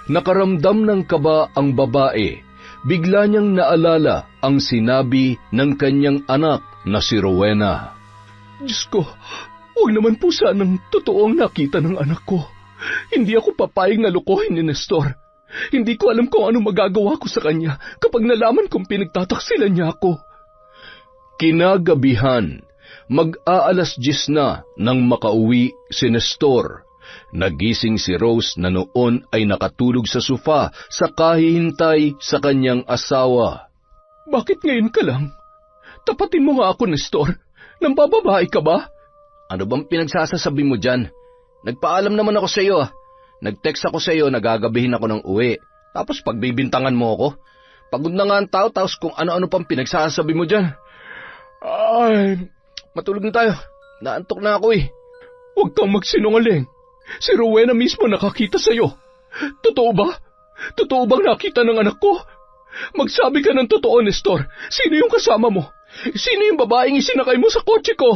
Nakaramdam ng kaba ang babae. Bigla niyang naalala ang sinabi ng kanyang anak na si Rowena. Diyos ko, huwag naman po sanang totoong nakita ng anak ko. Hindi ako papayag na lukohin ni Nestor. Hindi ko alam kung ano magagawa ko sa kanya kapag nalaman kong pinagtataksilan niya ako. Kinagabihan, mag-aalas 10 na nang makauwi si Nestor. Nagising si Rose na noon ay nakatulog sa sofa sa kahihintay sa kanyang asawa. Bakit ngayon ka lang? Tapatin mo nga ako, Nestor. Nang bababae ka ba? Ano bang pinagsasasabi mo dyan? Nagpaalam naman ako sa iyo. Nag-text ako sa iyo na gagabihin ako ng uwi. Tapos pagbibintangan mo ako. Pagod na nga ang tao, tapos kung ano-ano pang pinagsasabi mo dyan. Ay, Matulog na tayo. Naantok na ako eh. huwag kang magsinungaling. Si Rowena mismo nakakita sa'yo. Totoo ba? Totoo bang nakita ng anak ko? Magsabi ka ng totoo, Nestor. Sino yung kasama mo? Sino yung babaeng isinakay mo sa kotse ko?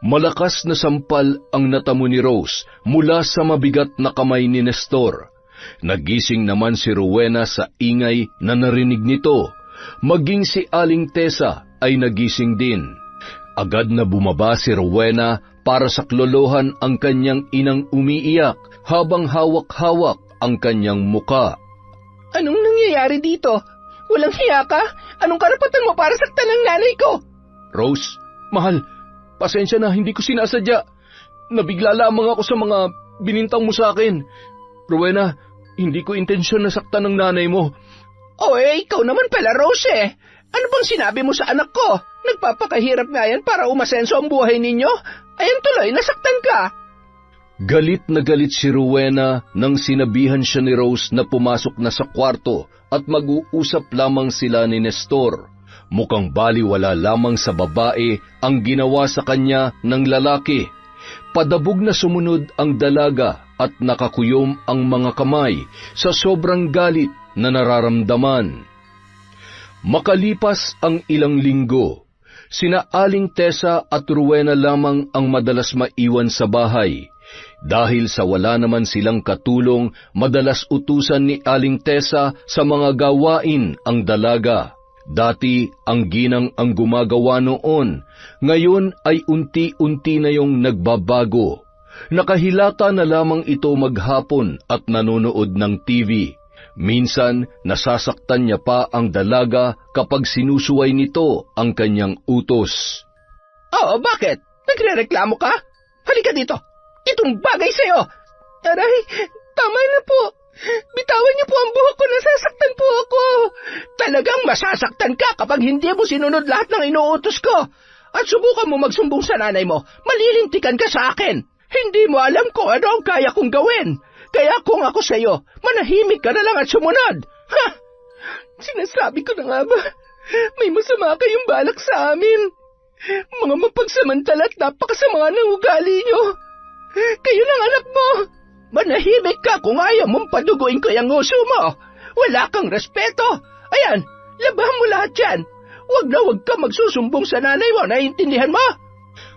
Malakas na sampal ang natamo ni Rose mula sa mabigat na kamay ni Nestor. Nagising naman si Rowena sa ingay na narinig nito. Maging si Aling Tessa ay nagising din. Agad na bumaba si Rowena para saklolohan ang kanyang inang umiiyak habang hawak-hawak ang kanyang muka. Anong nangyayari dito? Walang hiya ka? Anong karapatan mo para saktan ang nanay ko? Rose, mahal, pasensya na, hindi ko sinasadya. Nabigla lamang ako sa mga binintang mo sa akin. Rowena, hindi ko intensyon na saktan ng nanay mo. Ikaw naman pala, Rose eh. Ano bang sinabi mo sa anak ko? Nagpapakahirap nga yan para umasenso ang buhay ninyo. Ayan tuloy, nasaktan ka. Galit na galit si Rowena nang sinabihan siya ni Rose na pumasok na sa kwarto at mag-uusap lamang sila ni Nestor. Mukhang baliwala lamang sa babae ang ginawa sa kanya ng lalaki. Padabog na sumunod ang dalaga at nakakuyom ang mga kamay sa sobrang galit na nararamdaman. Makalipas ang ilang linggo, sina Aling Tessa at Rowena lamang ang madalas maiwan sa bahay. Dahil sa wala naman silang katulong, madalas utusan ni Aling Tessa sa mga gawain ang dalaga. Dati ang ginang ang gumagawa noon, ngayon ay unti-unti na yung nagbabago. Nakahilata na lamang ito maghapon at nanonood ng TV. Minsan, nasasaktan niya pa ang dalaga kapag sinusuway nito ang kanyang utos. Bakit? Nagrereklamo ka? Halika dito. Itong bagay sa'yo. Aray, tama na po. Bitawan niyo po ang buhok ko, nasasaktan po ako. Talagang masasaktan ka kapag hindi mo sinunod lahat ng inuutos ko. At subukan mo magsumbong sa nanay mo, malilintikan ka sa akin. Hindi mo alam kung ano ang kaya kong gawin. Kaya kung ako sa'yo, manahimik ka na lang at sumunod. Ha! Sinasabi ko na nga ba, may masama kayong balak sa amin. Mga mapagsamantala at napakasama ng ugali niyo. Kayo ng anak mo. Manahimik ka kung ayaw mong paduguin ko yung uso mo. Wala kang respeto. Ayan, labahan mo lahat yan. Huwag ka magsusumbong sa nanay mo, naiintindihan mo?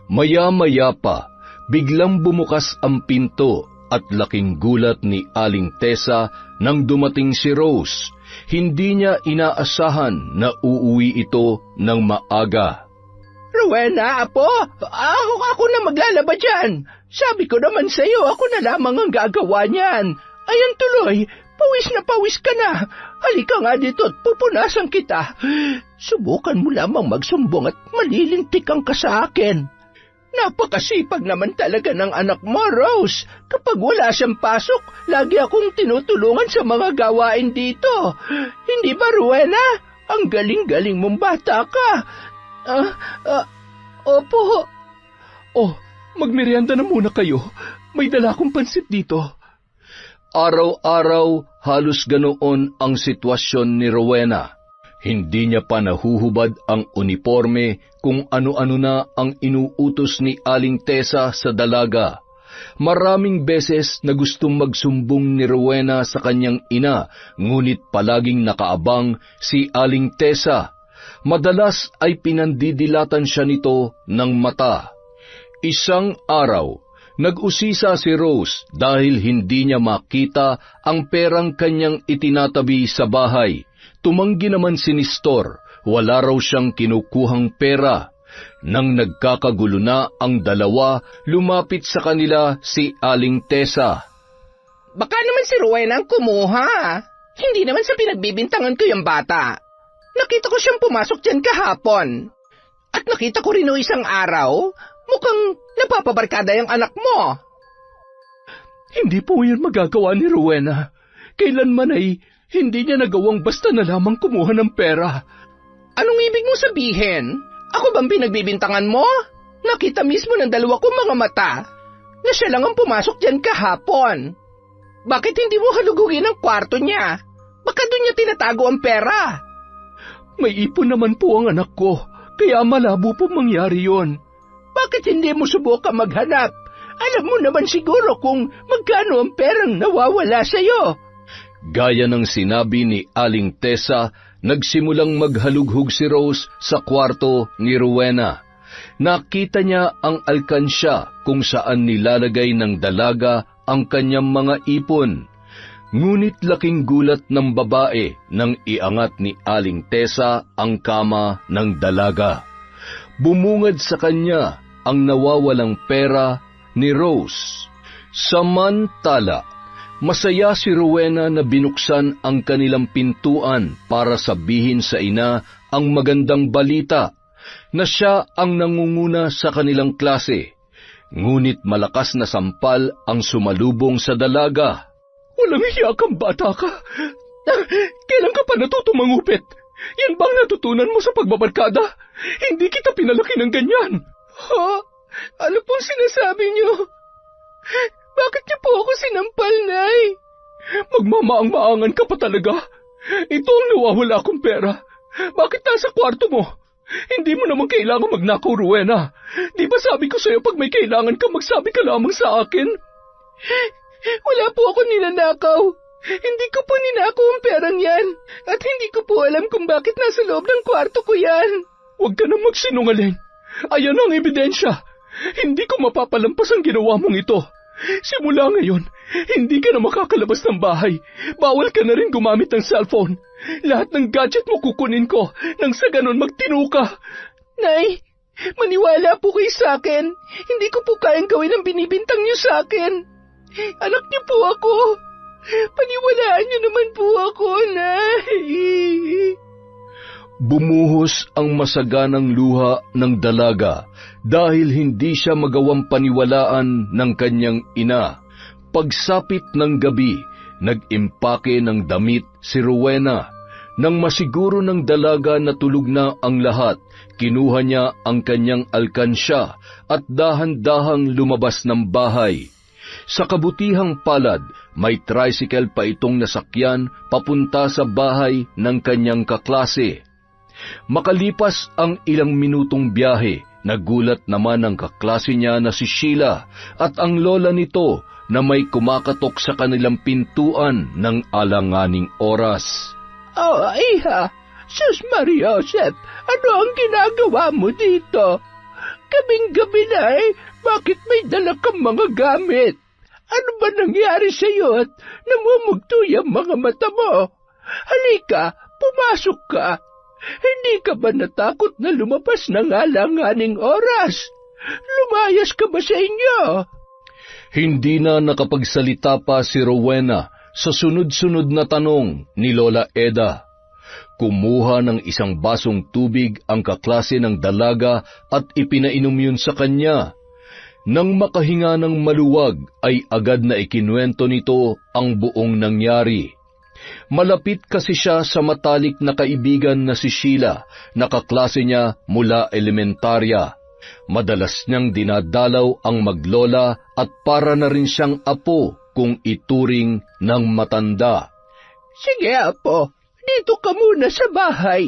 Maya-maya pa, biglang bumukas ang pinto at laking gulat ni Aling Tessa nang dumating si Rose. Hindi niya inaasahan na uuwi ito ng maaga. Rowena, apo, ako na maglalaba dyan. Sabi ko naman sa'yo, ako na lamang ang gagawa niyan. Ayan tuloy, pawis na pawis ka na. Halika nga dito at pupunasan kita. Subukan mo lamang magsumbong at malilintikan ka sa akin. Napakasipag naman talaga ng anak mo, Rose. Kapag wala siyang pasok, lagi akong tinutulungan sa mga gawain dito. Hindi ba, Rowena? Ang galing-galing mong bata ka. Opo. Magmerienda na muna kayo. May dala akong pansit dito. Araw-araw, halos ganoon ang sitwasyon ni Rowena. Hindi niya pa nahuhubad ang uniforme kung ano-ano na ang inuutos ni Aling Tessa sa dalaga. Maraming beses na gustong magsumbong ni Rowena sa kanyang ina, ngunit palaging nakaabang si Aling Tessa. Madalas ay pinandidilatan siya nito ng mata. Isang araw, nag-usisa si Rose dahil hindi niya makita ang perang kanyang itinatabi sa bahay. Tumanggi naman si Nestor, wala raw siyang kinukuhang pera. Nang nagkakagulo na ang dalawa, lumapit sa kanila si Aling Tessa. Baka naman si Rowena ang kumuha. Hindi naman sa pinagbibintangan ko yung bata. Nakita ko siyang pumasok dyan kahapon. At nakita ko rin o isang araw, mukhang napapabarkada yung anak mo. Hindi po yan magagawa ni Rowena. Kailanman ay hindi niya nagawang basta na lamang kumuha ng pera. Anong ibig mo sabihin? Ako bang pinagbibintangan mo? Nakita mismo ng dalawa kong mga mata na siya lang ang pumasok dyan kahapon. Bakit hindi mo halugugin ang kwarto niya? Baka doon niya tinatago ang pera. May ipon naman po ang anak ko, kaya malabo po mangyari yon. Bakit hindi mo subukan maghanap? Alam mo naman siguro kung magkano ang perang nawawala sa'yo. Gaya ng sinabi ni Aling Tessa, nagsimulang maghalughog si Rose sa kwarto ni Rowena. Nakita niya ang alkansya kung saan nilalagay ng dalaga ang kanyang mga ipon. Ngunit laking gulat ng babae nang iangat ni Aling Tessa ang kama ng dalaga. Bumungad sa kanya ang nawawalang pera ni Rose. Samantala, masaya si Rowena na binuksan ang kanilang pintuan para sabihin sa ina ang magandang balita na siya ang nangunguna sa kanilang klase. Ngunit malakas na sampal ang sumalubong sa dalaga. Walang hiya kang bata ka. Kailan ka pa natutong mangupit? Yan bang natutunan mo sa pagbabarkada? Hindi kita pinalaki ng ganyan. Ha? Ano pong sinasabi niyo? Bakit niyo po ako sinampal, Nay? Magmamaang-maangan ka pa talaga. Ito ang nawawala kong pera. Bakit nasa kwarto mo? Hindi mo naman kailangan magnakaw, Rowena. Di ba sabi ko sa'yo pag may kailangan ka, magsabi ka lamang sa akin? Wala po ako ninanakaw. Hindi ko po ninakaw ang perang yan. At hindi ko po alam kung bakit nasa loob ng kwarto ko yan. Huwag ka na magsinungaling. Ayan ang ebidensya. Hindi ko mapapalampas ang ginawa mong ito. Simula ngayon, hindi ka na makakalabas ng bahay. Bawal ka na rin gumamit ng cellphone. Lahat ng gadget mo kukunin ko nang sa ganon magtino ka. Nay, maniwala po kayo sa akin. Hindi ko po kayang gawin ang binibintang niyo sa akin. Anak niyo po ako. Paniwalaan niyo naman po ako, Nay. Bumuhos ang masaganang luha ng dalaga dahil hindi siya magawang paniwalaan ng kanyang ina. Pagsapit ng gabi, nag-impake ng damit si Rowena. Nang masiguro ng dalaga na tulog na ang lahat, kinuha niya ang kanyang alkansya at dahan-dahang lumabas ng bahay. Sa kabutihang palad, may tricycle pa itong nasakyan papunta sa bahay ng kanyang kaklase. Makalipas ang ilang minutong biyahe, nagulat naman ang kaklase niya na si Sheila at ang lola nito na may kumakatok sa kanilang pintuan ng alanganing oras. Oh, iha, Sus Maria Joseph, ano ang ginagawa mo dito? Kaming-gabi na bakit may dala kang mga gamit? Ano ba nangyari sa iyo at namumugtoy ang mga mata mo? Halika, pumasok ka. Hindi ka ba natakot na lumabas ng alanganing oras? Lumayas ka ba sa inyo? Hindi na nakapagsalita pa si Rowena sa sunod-sunod na tanong ni Lola Eda. Kumuha ng isang basong tubig ang kaklase ng dalaga at ipinainom yun sa kanya. Nang makahinga ng maluwag ay agad na ikinuwento nito ang buong nangyari. Malapit kasi siya sa matalik na kaibigan na si Sheila, na kaklase niya mula elementarya. Madalas niyang dinadalaw ang maglola at para na rin siyang apo kung ituring ng matanda. Sige, apo, dito ka muna sa bahay.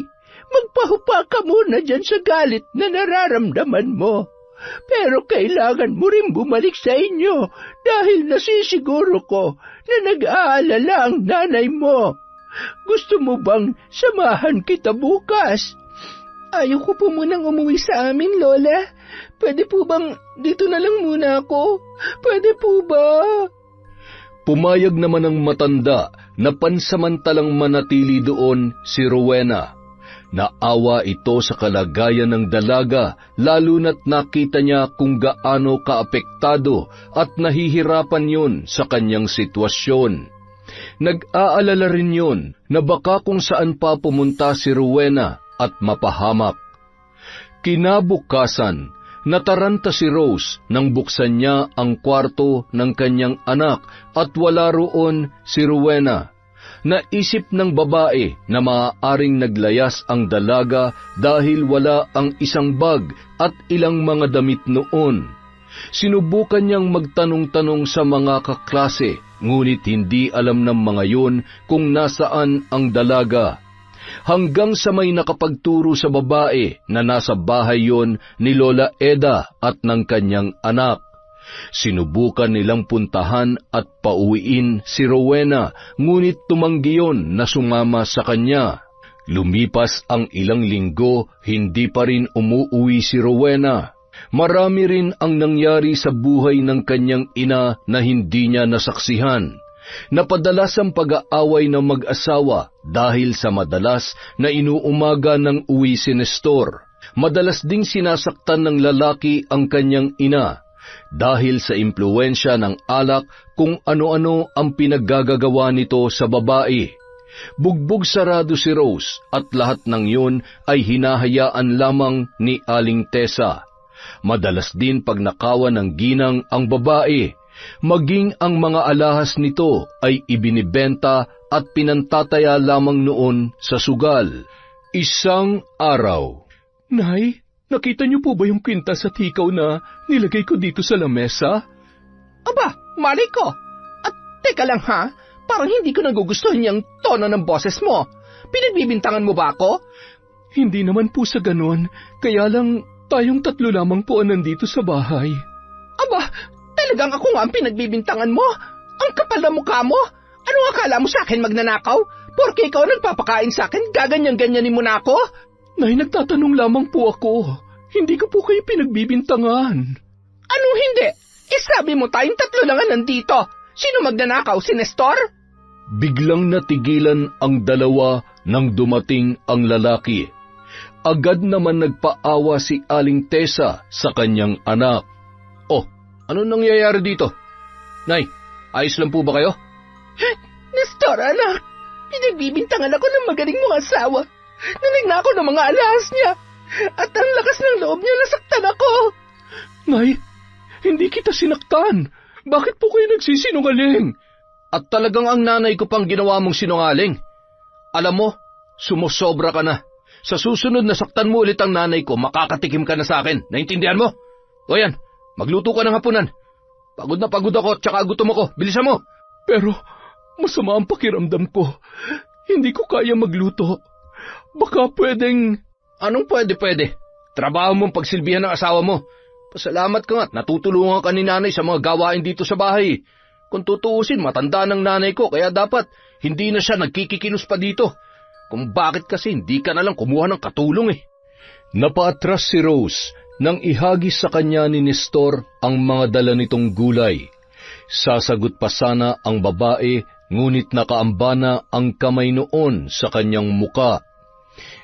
Magpahupa ka muna dyan sa galit na nararamdaman mo. Pero kailangan mo rin bumalik sa inyo dahil nasisiguro ko na nag-aalala ang nanay mo. Gusto mo bang samahan kita bukas? Ayaw ko po munang umuwi sa amin, Lola. Pwede po bang dito na lang muna ako? Pwede po ba? Pumayag naman ang matanda na pansamantalang manatili doon si Rowena. Naawa ito sa kalagayan ng dalaga, lalo na't nakita niya kung gaano kaapektado at nahihirapan yun sa kanyang sitwasyon. Nag-aalala rin yun na baka kung saan pa pumunta si Rowena at mapahamak. Kinabukasan, Nataranta si Rose nang buksan niya ang kwarto ng kanyang anak at wala roon si Rowena. Naisip ng babae na maaaring naglayas ang dalaga dahil wala ang isang bag at ilang mga damit noon. Sinubukan niyang magtanong-tanong sa mga kaklase, ngunit hindi alam ng mga yun kung nasaan ang dalaga. Hanggang sa may nakapagturo sa babae na nasa bahay yon ni Lola Eda at ng kanyang anak. Sinubukan nilang puntahan at pauwiin si Rowena, ngunit tumanggi yon na sumama sa kanya. Lumipas ang ilang linggo, hindi pa rin umuuwi si Rowena. Marami rin ang nangyari sa buhay ng kanyang ina na hindi niya nasaksihan. Napadalas ang pag-aaway ng mag-asawa dahil sa madalas na inuumaga ng uwi si Nestor. Madalas ding sinasaktan ng lalaki ang kanyang ina dahil sa impluwensya ng alak kung ano-ano ang pinaggagawa nito sa babae. Bugbog sarado si Rose at lahat ng yun ay hinahayaan lamang ni Aling Tessa. Madalas din pagnakawan ng ginang ang babae. Maging ang mga alahas nito ay ibinibenta at pinantataya lamang noon sa sugal. Isang araw. Nay, nakita niyo po ba yung kwintas at hikaw na nilagay ko dito sa lamesa? Aba, mali ko. At teka lang ha, parang hindi ko nagugustuhan yung tono ng boses mo. Pinagbibintangan mo ba ako? Hindi naman po sa ganon, kaya lang tayong tatlo lamang po ang nandito sa bahay. Aba, talagang ako nga ang pinagbibintangan mo? Ang kapal na mukha mo? Anong akala mo sa akin magnanakaw? Porke ikaw nagpapakain sa akin, gaganyan-ganyanin mo na ako? Nay, nagtatanong lamang po ako. Hindi ko po kayo pinagbibintangan. Anong hindi? Sabi mo tayong tatlo lang ang nandito. Sino magnanakaw, si Nestor? Biglang natigilan ang dalawa nang dumating ang lalaki. Agad naman nagpaawa si Aling Tessa sa kanyang anak. Oh, ano nangyayari dito? Nay, ayos lang po ba kayo? Nestor, anak, pinagbibintangan ako ng magaling mong asawa. Nagnakaw ng mga alahas niya. At ang lakas ng loob niya, nasaktan ako. Nay, hindi kita sinaktan. Bakit po kayo nagsisinungaling? At talagang ang nanay ko pang ginawa mong sinungaling. Alam mo, sumusobra ka na. Sa susunod na saktan mo ulit ang nanay ko, makakatikim ka na sa akin. Naintindihan mo? O yan, magluto ka ng hapunan. Pagod na pagod ako, tsaka gutom ako. Bilisan mo. Pero masama ang pakiramdam ko. Hindi ko kaya magluto. Baka pwedeng... Anong pwede? Trabaho mong pagsilbihan ng asawa mo. Pasalamat ka nga't natutulungan ka ni nanay sa mga gawain dito sa bahay. Kung tutuusin, matanda ng nanay ko, kaya dapat hindi na siya nagkikikilos pa dito. Kung bakit kasi hindi ka nalang kumuha ng katulong eh. Napaatras si Rose nang ihagis sa kanya ni Nestor ang mga dala nitong gulay. Sasagot pa sana ang babae, ngunit nakaambana ang kamay noon sa kanyang muka.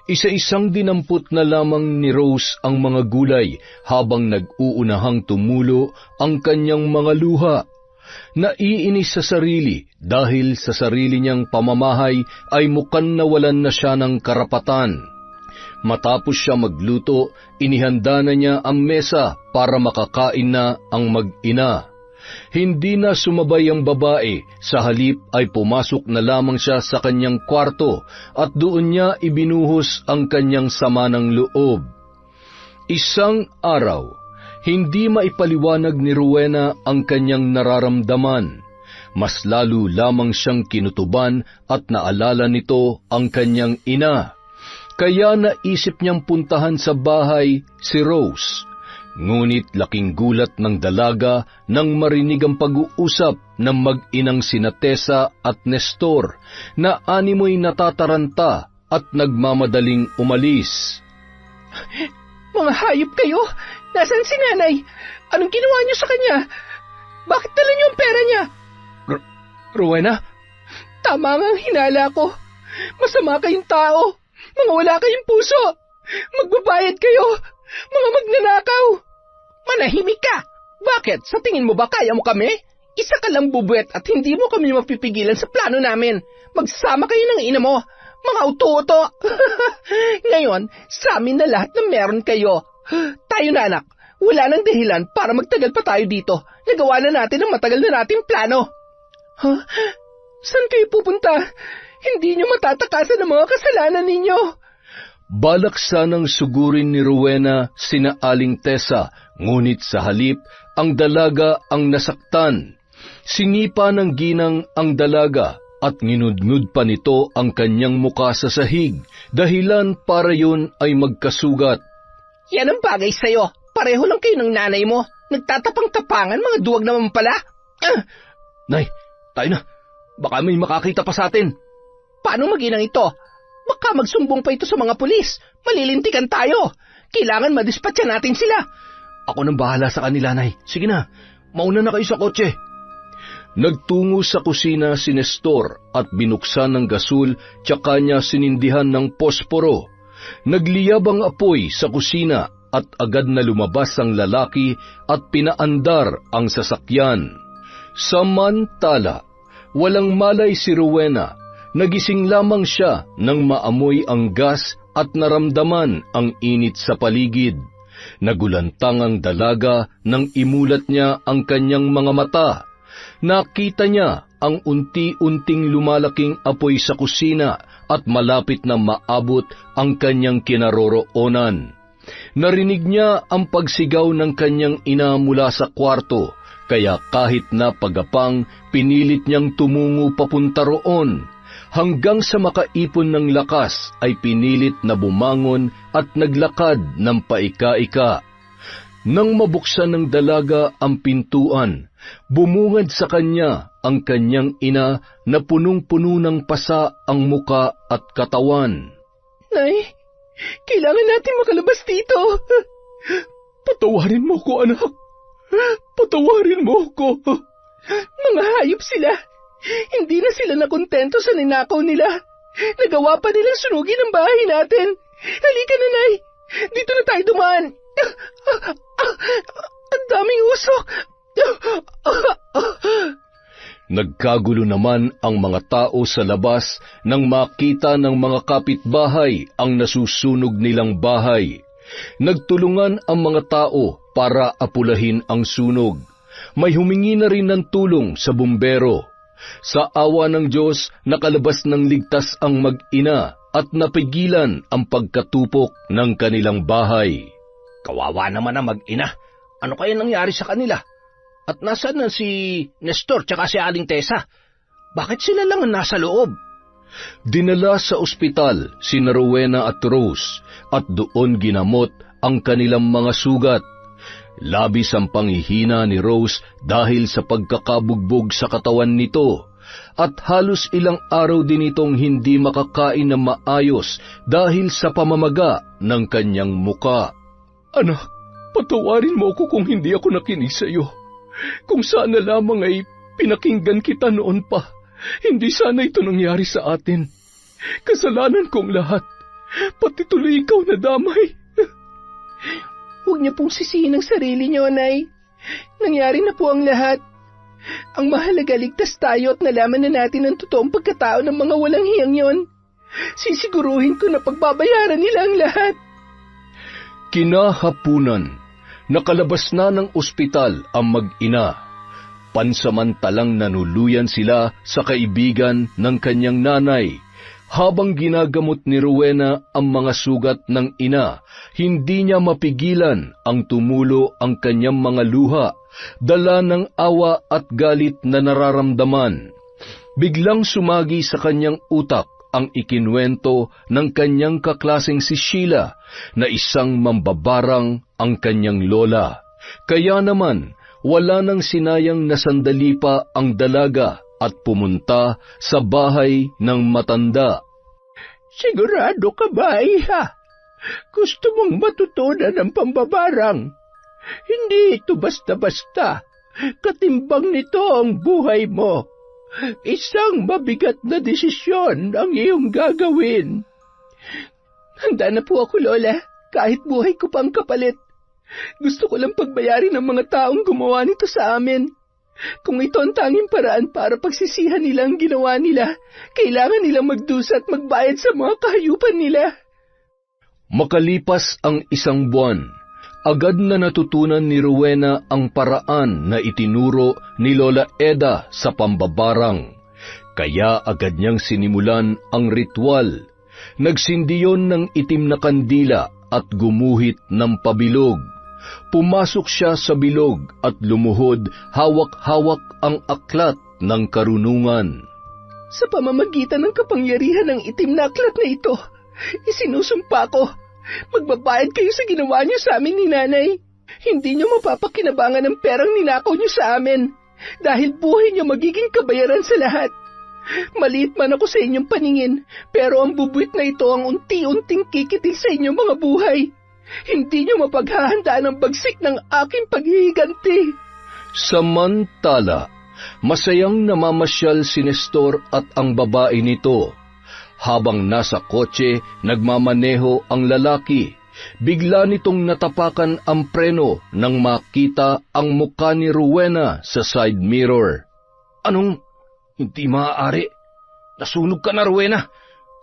Isa-isang dinampot na lamang ni Rose ang mga gulay habang nag-uunahang tumulo ang kanyang mga luha. Naiinis sa sarili dahil sa sarili niyang pamamahay ay mukhang nawalan na siya ng karapatan. Matapos siya magluto, inihanda na niya ang mesa para makakain na ang mag-ina. Hindi na sumabay ang babae, sa halip ay pumasok na lamang siya sa kanyang kwarto at doon niya ibinuhos ang kanyang sama ng loob. Isang araw, hindi maipaliwanag ni Rowena ang kanyang nararamdaman. Mas lalo lamang siyang kinutuban at naalala nito ang kanyang ina. Kaya naisip niyang puntahan sa bahay si Rose. Ngunit laking gulat ng dalaga nang marinig ang pag-uusap ng mag-inang sina Tessa at Nestor na animoy natataranta at nagmamadaling umalis. Mga hayop kayo! Nasaan si nanay? Anong ginawa niyo sa kanya? Bakit dala niyo ang pera niya? Rowena? Tama nga ang hinala ko. Masama kayong tao. Mga wala kayong puso. Magbabayad kayo. Mga magnanakaw. Manahimik ka. Bakit? Sa tingin mo ba kaya mo kami? Isa ka lang bubuet at hindi mo kami mapipigilan sa plano namin. Magsama kayo ng ina mo. Mga uto-uto. Ngayon, sa amin na lahat na meron kayo. Tayo na anak. Wala nang dahilan para magtagal pa tayo dito. Nagawa na natin ang matagal na nating plano. Saan kayo pupunta? Hindi niyo matatakasan ang mga kasalanan ninyo. Balak sanang sugurin ni Rowena sina Aling Tessa, ngunit sa halip, ang dalaga ang nasaktan. Sinipa ng ginang ang dalaga at nginudngud pa nito ang kanyang muka sa sahig, dahilan para yun ay magkasugat. Yan ang bagay sa'yo. Pareho lang kayo ng nanay mo. Nagtatapang-tapangan, mga duwag naman pala. Nay, tayo na. Baka may makakita pa sa atin. Paano mag-inang ito? Baka magsumbong pa ito sa mga pulis. Malilintikan tayo. Kailangan madispatcha natin sila. Ako nang bahala sa kanila, Nay. Sige na, mauna na kayo sa kotse. Nagtungo sa kusina si Nestor at binuksan ng gasul tsaka niya sinindihan ng posporo. Nagliyab ang apoy sa kusina at agad na lumabas ang lalaki at pinaandar ang sasakyan. Samantala, walang malay si Rowena. Nagising lamang siya nang maamoy ang gas at naramdaman ang init sa paligid. Nagulantang ang dalaga nang imulat niya ang kanyang mga mata. Nakita niya ang unti-unting lumalaking apoy sa kusina at malapit na maabot ang kanyang kinaroroonan. Narinig niya ang pagsigaw ng kanyang ina mula sa kwarto, kaya kahit na pagapang pinilit niyang tumungo papunta roon. Hanggang sa makaipon ng lakas ay pinilit na bumangon at naglakad ng paika-ika. Nang mabuksan ng dalaga ang pintuan, bumungad sa kanya ang kanyang ina na punong-puno ng pasa ang muka at katawan. Nay, kailangan natin makalabas dito. Patawarin mo ko, anak. Patawarin mo ko. Mga hayop sila. Hindi na sila nakontento sa ninakaw nila. Nagawa pa nilang sunugin ang bahay natin. Halika na, Nay. Dito na tayo dumaan. Ang daming usok. Nagkagulo naman ang mga tao sa labas nang makita ng mga kapitbahay ang nasusunog nilang bahay. Nagtulungan ang mga tao para apulahin ang sunog. May humingi na rin ng tulong sa bumbero. Sa awa ng Diyos, nakalabas ng ligtas ang mag-ina at napigilan ang pagkatupok ng kanilang bahay. Kawawa naman ang mag-ina. Ano kaya nangyari sa kanila? At nasaan na si Nestor tsaka si Aling Tessa? Bakit sila lang ang nasa loob? Dinala sa ospital si Rowena at Rose at doon ginamot ang kanilang mga sugat. Labis ang panghihina ni Rose dahil sa pagkakabugbog sa katawan nito at halos ilang araw din itong hindi makakain na maayos dahil sa pamamaga ng kanyang muka. Anak, patawarin mo ako kung hindi ako nakinig sa iyo. Kung sana lamang ay pinakinggan kita noon pa, hindi sana ito nangyari sa atin. Kasalanan kong lahat, pati tuloy ikaw na damay. Huwag niyo pong sisihin ang sarili niyo, Nay. Nangyari na po ang lahat. Ang mahalaga, ligtas tayo at nalaman na natin ang totoong pagkatao ng mga walang hiyang yon. Sisiguruhin ko na pagbabayaran nila ang lahat. Kinahapunan, nakalabas na ng ospital ang mag-ina. Pansamantalang nanuluyan sila sa kaibigan ng kanyang nanay. Habang ginagamot ni Rowena ang mga sugat ng ina, hindi niya mapigilan ang tumulo ang kanyang mga luha, dala ng awa at galit na nararamdaman. Biglang sumagi sa kanyang utak ang ikinwento ng kanyang kaklaseng si Sheila na isang mambabarang ang kanyang lola. Kaya naman, wala nang sinayang na sandali pa ang dalaga at pumunta sa bahay ng matanda. Sigurado ka ba, iha? Gusto mong matutunan ang pambabarang? Hindi ito basta-basta. Katimbang nito ang buhay mo. Isang mabigat na desisyon ang iyong gagawin. Handa na po ako, Lola, kahit buhay ko pang kapalit. Gusto ko lang pagbayarin ng mga taong gumawa nito sa amin. Kung ito ang tanging paraan para pagsisihan nila ang ginawa nila, kailangan nilang magdusa at magbayad sa mga kahayupan nila. Makalipas ang 1 buwan, Agad na natutunan ni Rowena ang paraan na itinuro ni Lola Eda sa pambabarang. Kaya agad niyang sinimulan ang ritual. Nagsindi yun ng itim na kandila at gumuhit ng pabilog. Pumasok siya sa bilog at lumuhod, hawak-hawak ang aklat ng karunungan. Sa pamamagitan ng kapangyarihan ng itim na aklat na ito, isinusumpa ko, magbabayad kayo sa ginawa niyo sa amin ni Nanay. Hindi niyo mapapakinabangan ng perang ninakaw niyo sa amin, dahil buhay niyo magiging kabayaran sa lahat. Maliit man ako sa inyong paningin, pero ang bubuit na ito ang unti-unting kikitil sa inyong mga buhay. Hindi niyo mapaghahandaan ang bagsik ng aking paghihiganti. Samantala, masayang namamasyal si Nestor at ang babae nito. Habang nasa kotse, nagmamaneho ang lalaki. Bigla nitong natapakan ang preno nang makita ang mukha ni Rowena sa side mirror. Anong? Hindi maaari. Nasunog ka na, Rowena.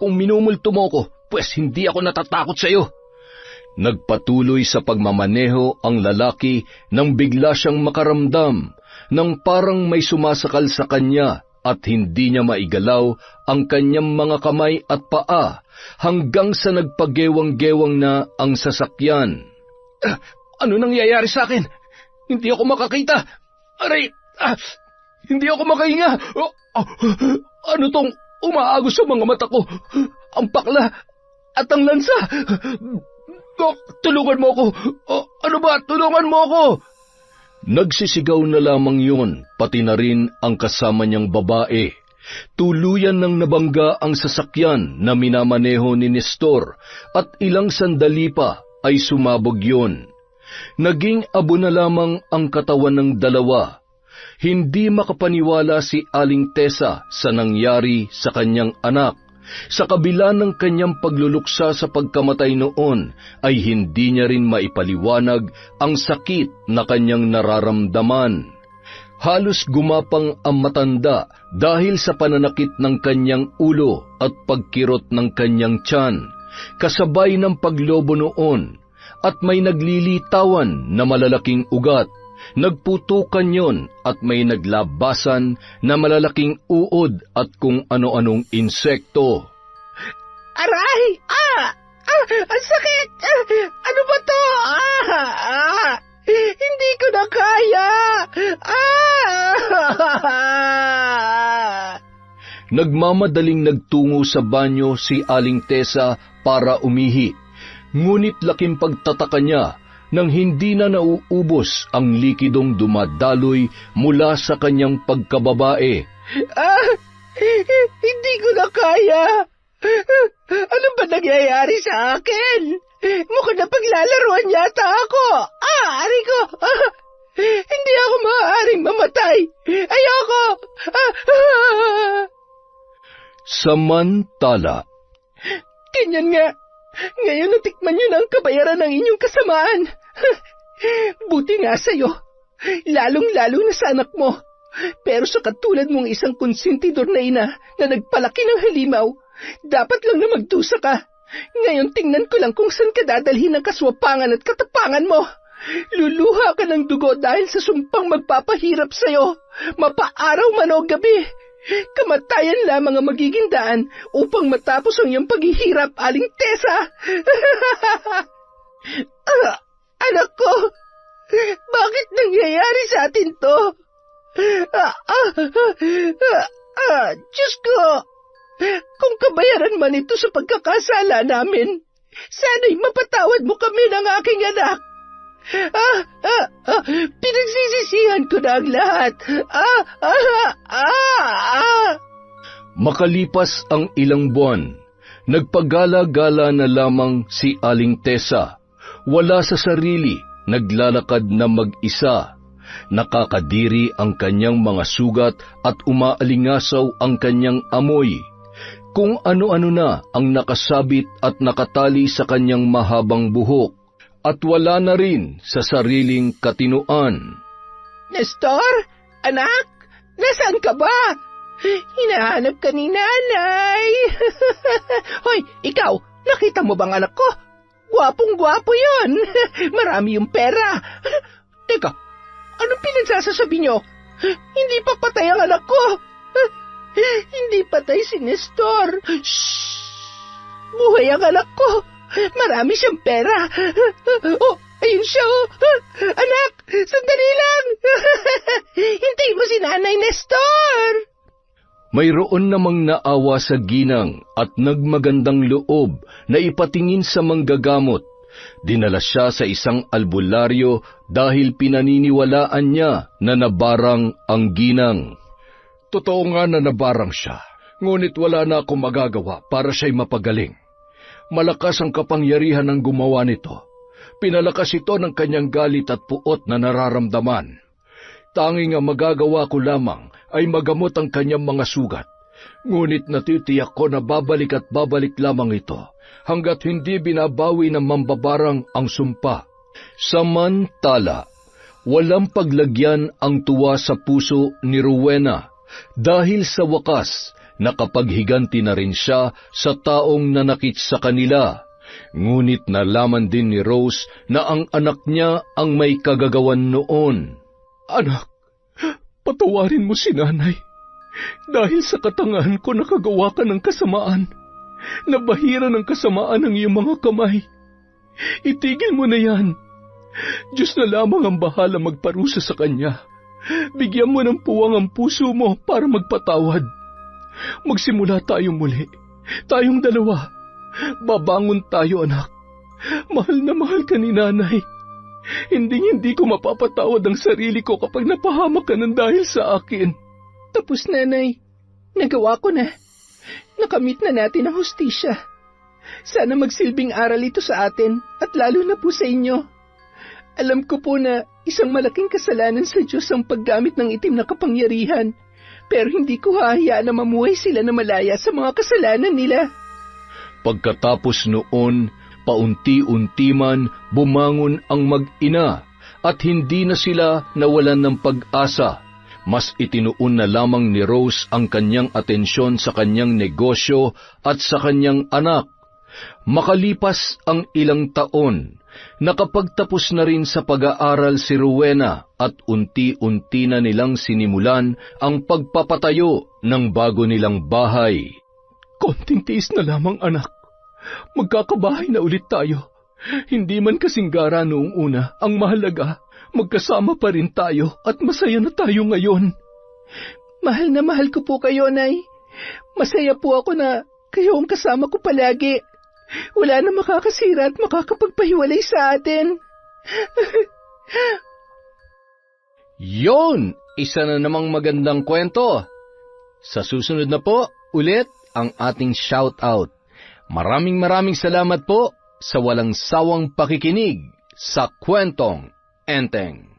Kung minumulto mo ko, pues hindi ako natatakot sa iyo. Nagpatuloy sa pagmamaneho ang lalaki nang bigla siyang makaramdam ng parang may sumasakal sa kanya at hindi niya maigalaw ang kanyang mga kamay at paa hanggang sa nagpagewang-gewang na ang sasakyan. Ano nangyayari sa akin? Hindi ako makakita. Aray! Hindi ako makahinga. Ano tong umaagos sa mga mata ko? Ang pakla at ang lansa. Tulungan mo ako. Ano ba? Tulungan mo ako. Nagsisigaw na lamang yun, pati na rin ang kasama niyang babae. Tuluyan ng nabangga ang sasakyan na minamaneho ni Nestor at ilang sandali pa ay sumabog yun. Naging abo na lamang ang katawan ng dalawa. Hindi makapaniwala si Aling Tessa sa nangyari sa kanyang anak. Sa kabila ng kanyang pagluluksa sa pagkamatay noon, ay hindi niya rin maipaliwanag ang sakit na kanyang nararamdaman. Halos gumapang ang matanda dahil sa pananakit ng kanyang ulo at pagkirot ng kanyang tiyan, kasabay ng paglobo noon, at may naglilitawan na malalaking ugat. Nagputukan yon at may naglabasan na malalaking uod at kung ano-anong insekto. Aray! Ang sakit! Ano ba to? Hindi ko na kaya! Nagmamadaling nagtungo sa banyo si Aling Tessa para umihi, ngunit laking pagtataka niya nang hindi na nauubos ang likidong dumadaloy mula sa kanyang pagkababae. Hindi ko na kaya. Ano ba nangyayari sa akin? Mukhang napaglalaruan yata ako. Ari ko. Hindi ako maaaring mamatay. Ayoko. Samantala, ganyan nga. Ngayon natikman niyo na ang kabayaran ng inyong kasamaan. Buti nga sa'yo, lalong-lalo na sa anak mo. Pero sa katulad mong isang konsentidor na ina na nagpalaki ng halimaw, dapat lang na magdusa ka. Ngayon tingnan ko lang kung saan ka dadalhin ng kaswapangan at katapangan mo. Luluha ka ng dugo dahil sa sumpang magpapahirap sa'yo, mapaaraw man o gabi. Kamatayan lamang ang magiging daan upang matapos ang iyong paghihirap, Aling Tessa. Anak ko, bakit nangyayari sa atin to? Diyos ko, kung kabayaran man ito sa pagkakasala namin, sana'y mapatawad mo kami ng aking anak. Pinagsisisihan ko na ang lahat. Makalipas ang ilang buwan, nagpagala-gala na lamang si Aling Tessa. Wala sa sarili, naglalakad na mag-isa. Nakakadiri ang kanyang mga sugat at umaalingasaw ang kanyang amoy. Kung ano-ano na ang nakasabit at nakatali sa kanyang mahabang buhok. At wala na rin sa sariling katinuan. Nestor, anak, nasaan ka ba? Hinahanap ka ni Nanay. Hoy, ikaw, nakita mo bang anak ko? Gwapong-gwapo yun. Marami yung pera. Teka, anong pinagsasasabi nyo? Hindi pa patay ang anak ko. Hindi patay si Nestor. Shhh! Buhay ang anak ko. Marami siyang pera. Oh, ayun siya, oh. Anak, sandali lang. Hintayin mo si Nanay Nestor. Mayroon namang naawa sa ginang at nagmagandang loob na ipatingin sa manggagamot. Dinala siya sa isang albularyo dahil pinaniniwalaan niya na nabarang ang ginang. Totoo nga na nabarang siya, ngunit wala na akong magagawa para siya'y mapagaling. Malakas ang kapangyarihan ng gumawa nito. Pinalakas ito ng kanyang galit at puot na nararamdaman. Tanging ang magagawa ko lamang ay magamot ang kanyang mga sugat. Ngunit natitiyak ko na babalik at babalik lamang ito hanggat hindi binabawi ng mambabarang ang sumpa. Samantala, walang paglagyan ang tuwa sa puso ni Rowena dahil sa wakas nakapaghiganti na rin siya sa taong nanakit sa kanila. Ngunit nalaman din ni Rose na ang anak niya ang may kagagawan noon. Anak, patawarin mo si Nanay. Dahil sa katangahan ko nakagawa ka ng kasamaan. Nabahira ng kasamaan ang iyong mga kamay. Itigil mo na yan. Diyos na lamang ang bahala magparusa sa kanya. Bigyan mo ng puwang ang puso mo para magpatawad. Magsimula tayo muli. Tayong dalawa. Babangon tayo, anak. Mahal na mahal ka ni Nanay. Hindi ko mapapatawad ang sarili ko kapag napahamak ka ng dahil sa akin. Tapos, Nanay. Nagawa ko na. Nakamit na natin ang hustisya. Sana magsilbing aral ito sa atin at lalo na po sa inyo. Alam ko po na isang malaking kasalanan sa Diyos ang paggamit ng itim na kapangyarihan. Pero hindi ko hahayaan na mamuhay sila na malaya sa mga kasalanan nila. Pagkatapos noon, paunti-unti man bumangon ang mag-ina at hindi na sila nawalan ng pag-asa. Mas itinuon na lamang ni Rose ang kanyang atensyon sa kanyang negosyo at sa kanyang anak. Makalipas ang ilang taon, nakapagtapos na rin sa pag-aaral si Rowena at unti-unti na nilang sinimulan ang pagpapatayo ng bago nilang bahay. Konting tiis na lamang, anak. Magkakabahay na ulit tayo. Hindi man kasing gara noong una, ang mahalaga, magkasama pa rin tayo at masaya na tayo ngayon. Mahal na mahal ko po kayo, Nay. Masaya po ako na kayo ang kasama ko palagi. Wala na makakasira at makakapagpahiwalay sa atin. Yon! Isa na namang magandang kwento. Sa susunod na po, ulit ang ating shout-out. Maraming salamat po sa walang sawang pakikinig sa Kwentong Enteng.